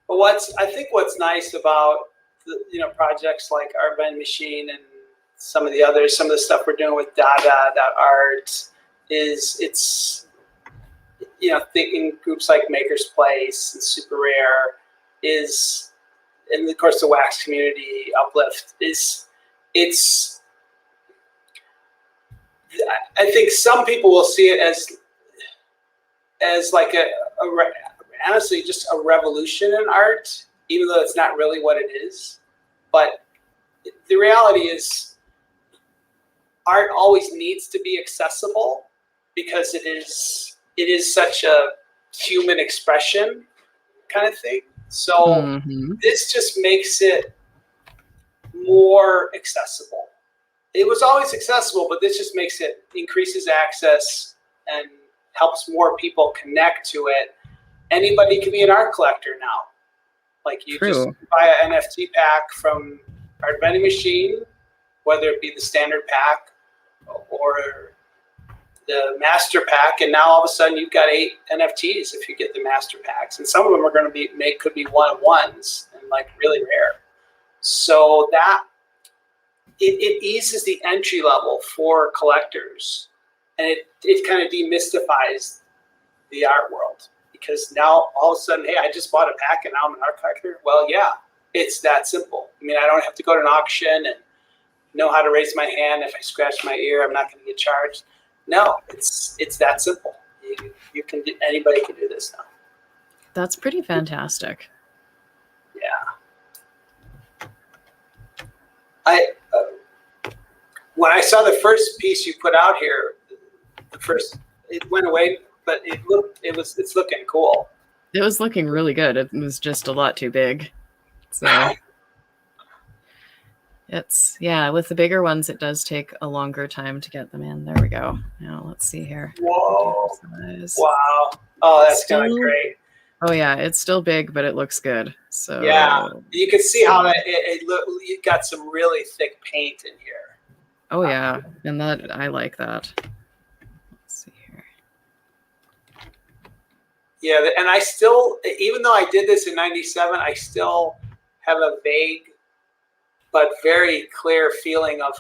But I think what's nice about projects like Art Vndng Mchn and some of the stuff we're doing with Art is it's thinking groups like Maker's Place and Super Rare is, and of course the wax community, Uplift it's I think some people will see it as like honestly just a revolution in art, even though it's not really what it is. But the reality is art always needs to be accessible because it is such a human expression kind of thing. So this just makes it more accessible. It was always accessible, but this just increases access and helps more people connect to it. Anybody can be an art collector now. Like you just buy an NFT pack from Art Vndng Mchn, whether it be the standard pack or the master pack, and now all of a sudden you've got 8 NFTs if you get the master packs, and some of them are going to could be one-of-ones and like really rare. So that it eases the entry level for collectors, and it kind of demystifies the art world. Because now all of a sudden, hey, I just bought a pack and now I'm an art collector. Well, yeah, it's that simple. I mean, I don't have to go to an auction and know how to raise my hand. If I scratch my ear, I'm not going to get charged. No, it's that simple. Anybody can do this now. That's pretty fantastic. Yeah. When I saw the first piece you put out here, it went away. But it's looking cool. It was looking really good. It was just a lot too big. So with the bigger ones, it does take a longer time to get them in. There we go. Now let's see here. Whoa. Wow. Oh, that's kind of great. Oh yeah, it's still big, but it looks good. So yeah, you can see how you got some really thick paint in here. Oh yeah, and I like that. Yeah, and I still, even though I did this in '97, I still have a vague but very clear feeling of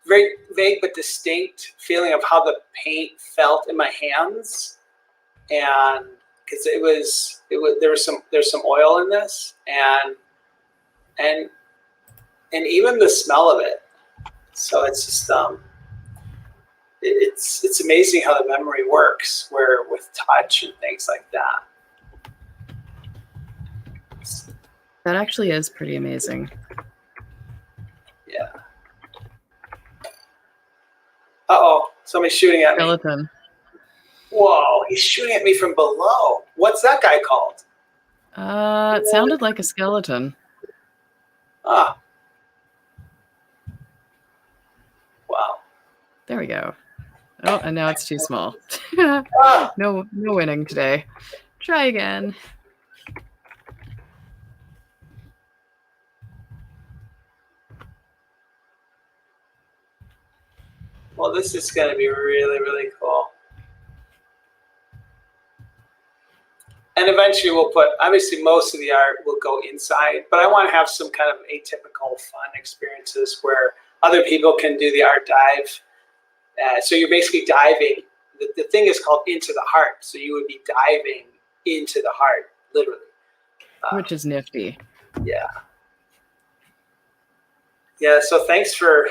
very vague but distinct feeling of how the paint felt in my hands, and because there's some oil in this, and even the smell of it. So it's just it's amazing how the memory works, with touch and things like that. That actually is pretty amazing. Yeah. Uh-oh, somebody's shooting at me. Skeleton. Whoa, he's shooting at me from below. What's that guy called? It sounded like a skeleton. Ah. Wow. There we go. Oh, and now it's too small. Ah. No winning today. Try again. Well, this is going to be really, really cool. And eventually we'll put, obviously most of the art will go inside, but I want to have some kind of atypical fun experiences where other people can do the art dive. So you're basically diving. The thing is called Into the Heart. So you would be diving into the heart, literally. Which is nifty. Yeah. Yeah, so thanks for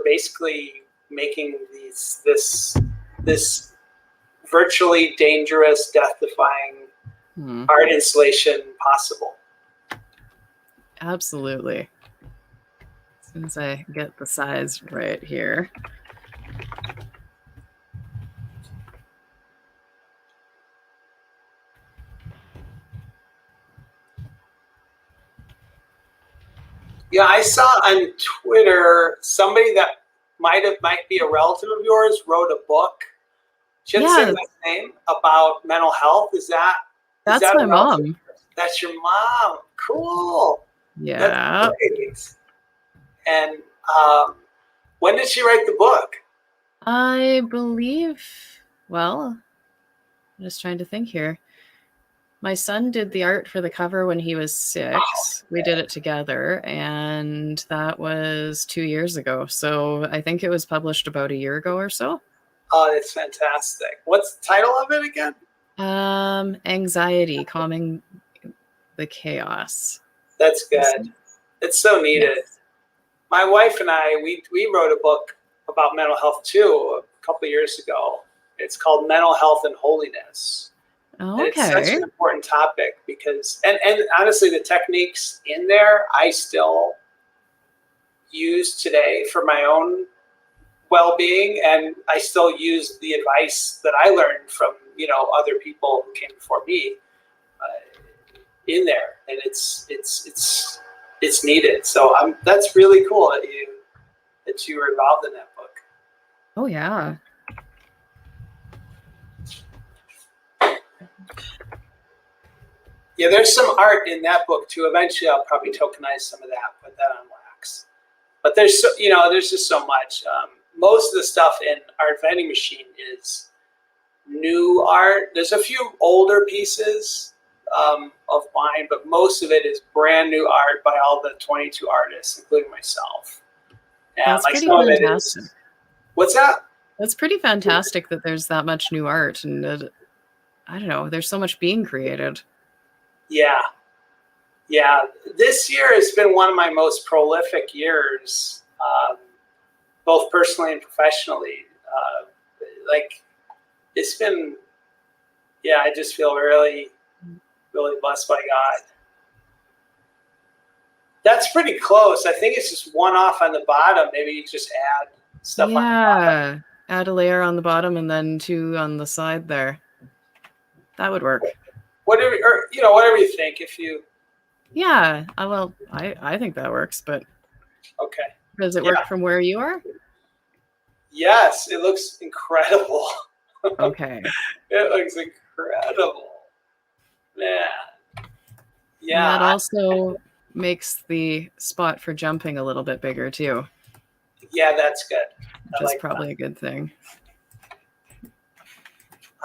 basically making this virtually dangerous, death-defying art installation possible. Absolutely. As soon as I get the size right here. Yeah, I saw on Twitter somebody that might be a relative of yours wrote a book. She didn't say my name, about mental health. That's my mom. That's your mom. Cool. Yeah. That's great. And when did she write the book? I believe, well, I'm just trying to think here. My son did the art for the cover when he was 6. Oh, we did it together, and that was 2 years ago. So I think it was published about a year ago or so. Oh, that's fantastic. What's the title of it again? Anxiety, Calming the Chaos. That's good. It's so needed. Yes. My wife and I, we wrote a book about mental health too a couple of years ago. It's called Mental Health and Holiness. Okay. And it's such an important topic because, and honestly, the techniques in there I still use today for my own well-being, and I still use the advice that I learned from other people who came before me in there, and it's needed. So that's really cool that you were involved in that book. Oh yeah. Yeah, there's some art in that book too. Eventually, I'll probably tokenize some of that, put that on wax. But there's just so much. Most of the stuff in Art Vending Machine is new art. There's a few older pieces of mine, but most of it is brand new art by all the 22 artists, including myself. And that's pretty fantastic. What's that? That's pretty fantastic that there's that much new art, and I don't know, there's so much being created. Yeah. Yeah. This year has been one of my most prolific years, both personally and professionally. It's been, I just feel really, really blessed by God. That's pretty close. I think it's just one off on the bottom. Maybe you just add stuff on the bottom. Add a layer on the bottom and then 2 on the side there. That would work. Whatever you think. If you. Yeah. Well, I think that works, but. Okay. Does it work from where you are? Yes, it looks incredible. Okay. It looks incredible. Man. Yeah. And that also makes the spot for jumping a little bit bigger too. Yeah, that's good. Which is probably a good thing.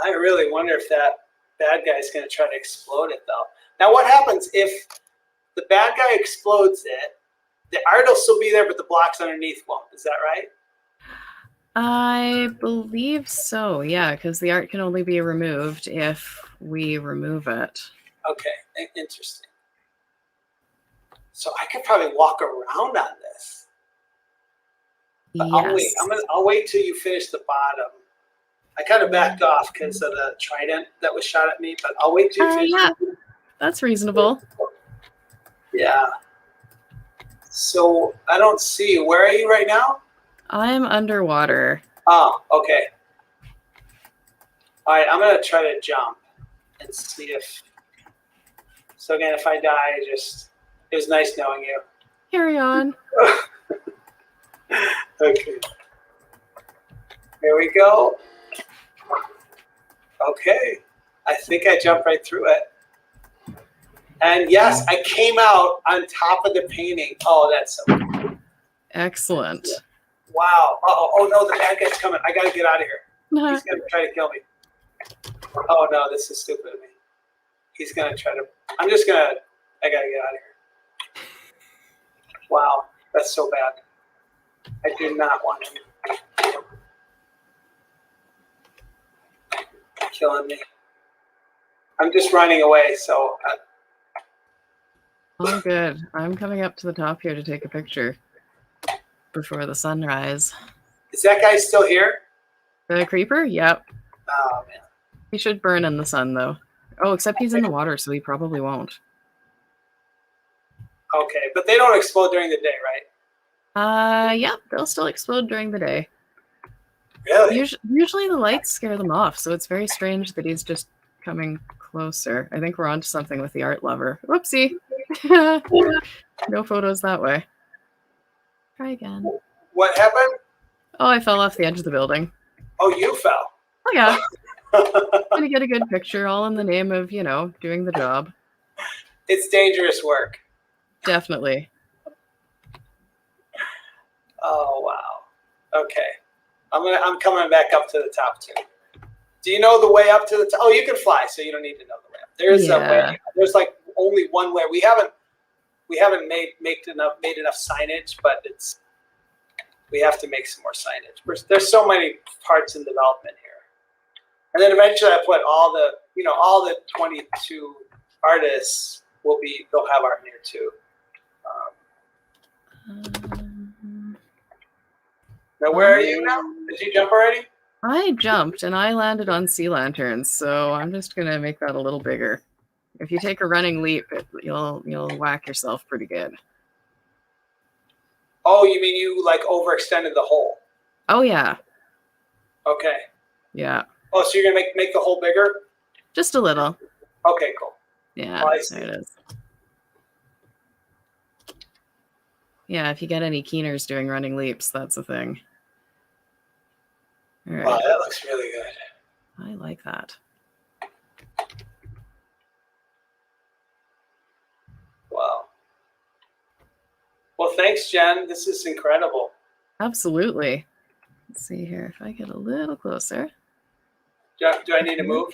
I really wonder if that bad guy is going to try to explode it though. Now what happens if the bad guy explodes it? The art will still be there, but the blocks underneath won't. Is that right? I believe so, yeah, because the art can only be removed if we remove it. Okay, interesting. So I could probably walk around on this. But yes. I'll wait till you finish the bottom. I kind of backed off because of the trident that was shot at me, but I'll wait till you finish. Yeah, that's reasonable. Yeah. So I don't see you. Where are you right now? I'm underwater. Oh, okay. All right, I'm gonna try to jump and see if. So again, if I die, just it was nice knowing you. Carry on. Okay. Here we go. Okay. I think I jumped right through it. And yes, I came out on top of the painting. Oh, that's so cool. Excellent. Wow. Oh no, the bad guy's coming. I gotta get out of here. He's gonna try to kill me. Oh no, this is stupid of me. He's gonna try to. I gotta get out of here. Wow, that's so bad. I do not want him killing me. I'm just running away, so. All good. I'm coming up to the top here to take a picture before the sunrise. Is that guy still here? The creeper? Yep. Oh man. He should burn in the sun though. Oh, except he's in the water, so he probably won't. Okay, but they don't explode during the day, right? Yeah, they'll still explode during the day. Really? Usually the lights scare them off, so it's very strange that he's just coming closer. I think we're onto something with the art lover. Whoopsie. No photos that way. Try again. What happened? Oh, I fell off the edge of the building. Oh, you fell. Oh yeah. Gonna get a good picture, all in the name of, you know, doing the job. It's dangerous work. Definitely. Oh wow. Okay. I'm coming back up to the top too. Do you know the way up to the top? Oh, you can fly, so you don't need to know the way up. There's a way. There's like only one way. We haven't made enough signage, but we have to make some more signage. There's so many parts in development here. And then eventually I put all the 22 artists they'll have art here too. Now where are you now? Did you jump already? I jumped and I landed on sea lanterns, so I'm just gonna make that a little bigger. If you take a running leap, you'll whack yourself pretty good. Oh, you mean you like overextended the hole? Oh yeah. Okay. Yeah. Oh, so you're gonna make the hole bigger? Just a little. Okay, cool. Yeah, there it is. Yeah, if you get any keeners doing running leaps, that's the thing. All right. Wow, that looks really good. I like that. Wow. Well, thanks, Jen. This is incredible. Absolutely. Let's see here if I get a little closer. Do I need to move?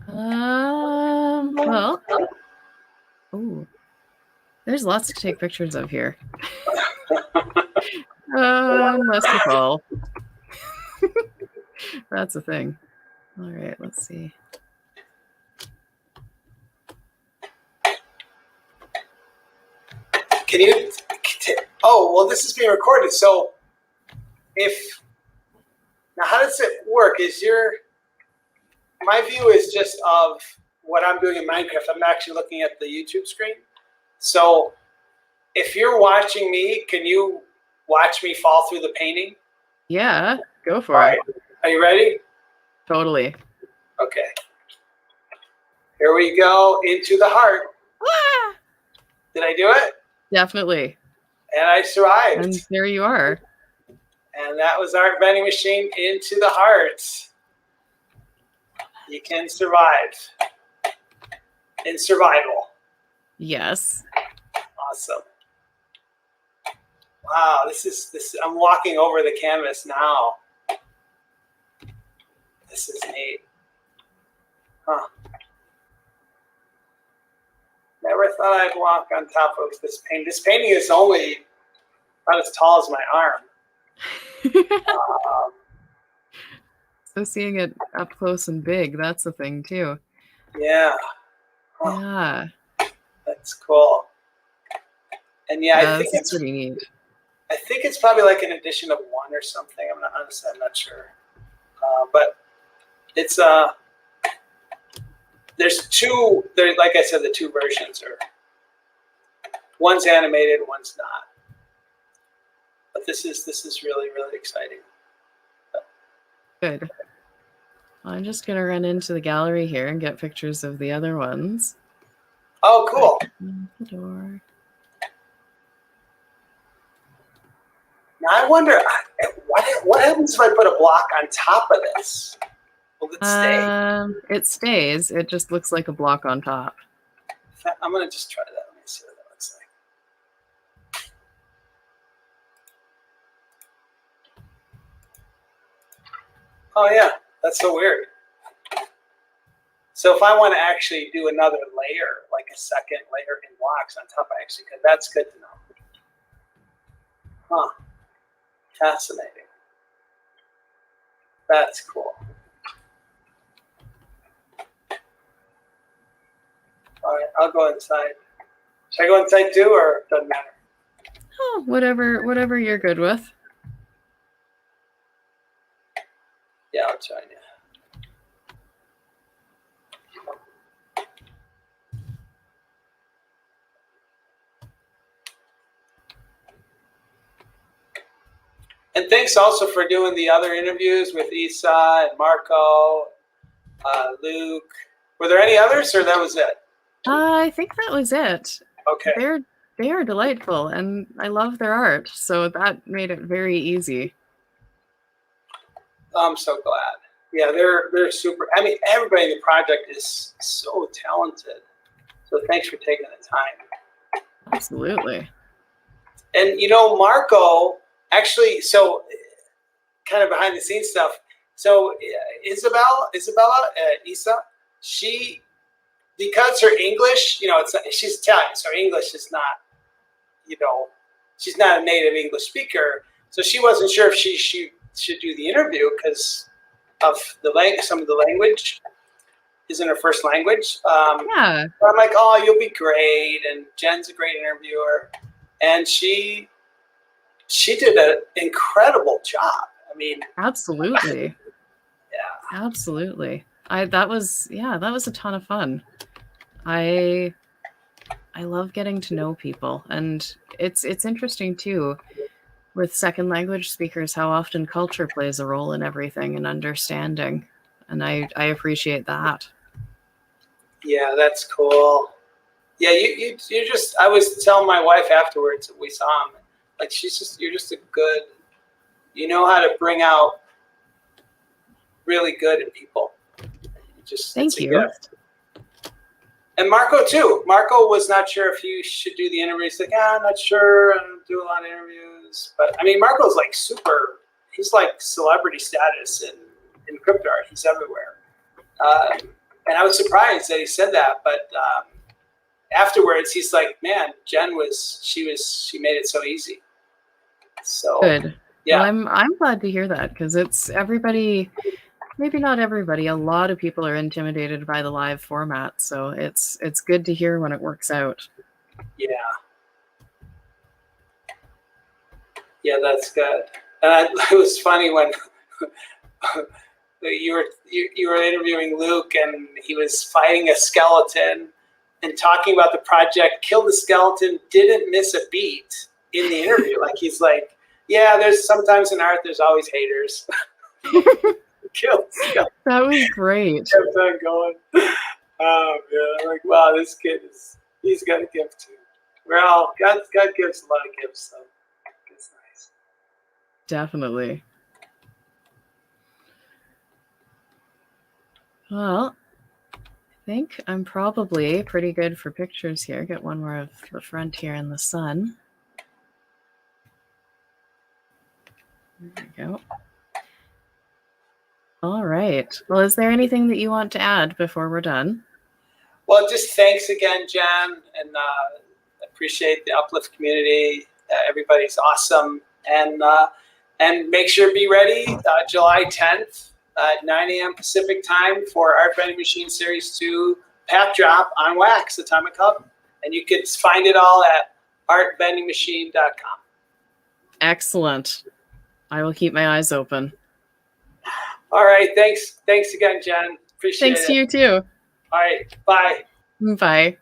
Well. Oh, there's lots to take pictures of here. Unless you fall. That's a thing. All right, let's see. Can you? Oh, well, this is being recorded. So, now, how does it work? My view is just of what I'm doing in Minecraft. I'm actually looking at the YouTube screen. So, if you're watching me, can you watch me fall through the painting? Yeah, go for it. Are you ready? Totally. Okay. Here we go into the heart. Ah! Did I do it? Definitely. And I survived. And there you are. And that was Art Vndng Mchn into the heart. You can survive in survival. Yes. Awesome. Wow, this I'm walking over the canvas now. This is neat. Huh. Never thought I'd walk on top of this painting. This painting is only about as tall as my arm. So seeing it up close and big, that's a thing too. Yeah. Huh. Yeah. That's cool. And yeah, I think it's pretty neat. I think it's probably like an edition of 1 or something. I'm not sure. But it's there's two. Like I said, the two versions are One's animated, one's not. But this is really, really exciting. Good. I'm just going to run into the gallery here and get pictures of the other ones. Oh, cool. The door. Now I wonder, what happens if I put a block on top of this? Will it stay? It stays. It just looks like a block on top. I'm going to just try that. Let me see what that looks like. Oh, yeah. That's so weird. So if I want to actually do another layer, like a second layer in blocks on top, I actually could. That's good to know. Huh. Fascinating. That's cool. All right, I'll go inside. Should I go inside too, or it doesn't matter? Oh, whatever you're good with. Yeah, I'll join you. And thanks also for doing the other interviews with Isa and Marco, Luke. Were there any others, or that was it? I think that was it. Okay. They are delightful, and I love their art, so that made it very easy. I'm so glad. Yeah, they're super. I mean, everybody in the project is so talented. So thanks for taking the time. Absolutely. And you know, Marco actually, so kind of behind the scenes stuff. So Isabella, Isa, she, because her English, you know, she's Italian, so her English is not, you know, she's not a native English speaker. So she wasn't sure if she should do the interview because of some of the language isn't her first language. Yeah. But I'm like, oh, you'll be great, and Jen's a great interviewer, and she did an incredible job. I mean, absolutely. Yeah, absolutely. That was a ton of fun. I love getting to know people, and it's interesting too with second language speakers how often culture plays a role in everything and understanding, and I appreciate that. Yeah, that's cool. Yeah, you just, I was telling my wife afterwards that we saw him, like you're just a good, you know how to bring out really good in people. Just thank you. Gift. And Marco too. Marco was not sure if he should do the interview. He's like, I'm not sure. I don't do a lot of interviews. But I mean, Marco's like super, he's like celebrity status in crypto art. He's everywhere. And I was surprised that he said that. But afterwards, he's like, man, Jen she made it so easy. So good. Yeah. Well, I'm glad to hear that, because it's everybody. Maybe not everybody. A lot of people are intimidated by the live format, so it's good to hear when it works out. Yeah. Yeah, that's good. And it was funny when you were interviewing Luke, and he was fighting a skeleton and talking about the project. Killed the skeleton, didn't miss a beat in the interview. Like he's like, yeah, there's sometimes in art, there's always haters. That was great. Kept on going. Oh man, I'm like, wow, this kid he's got a gift too. Well, God gives a lot of gifts, so it's nice. Definitely. Well, I think I'm probably pretty good for pictures here. Get one more of the front here in the sun. There we go. All right. Well, is there anything that you want to add before we're done? Well, just thanks again, Jen, and appreciate the Uplift community. Everybody's awesome, and make sure to be ready July 10th at 9 a.m. Pacific time for Art Vndng Mchn Series 2 pack drop on Wax Atomic Hub, and you can find it all at artvndngmchn.com. Excellent. I will keep my eyes open. All right. Thanks again, Jen. Appreciate it. Thanks to you too. All right. Bye. Bye.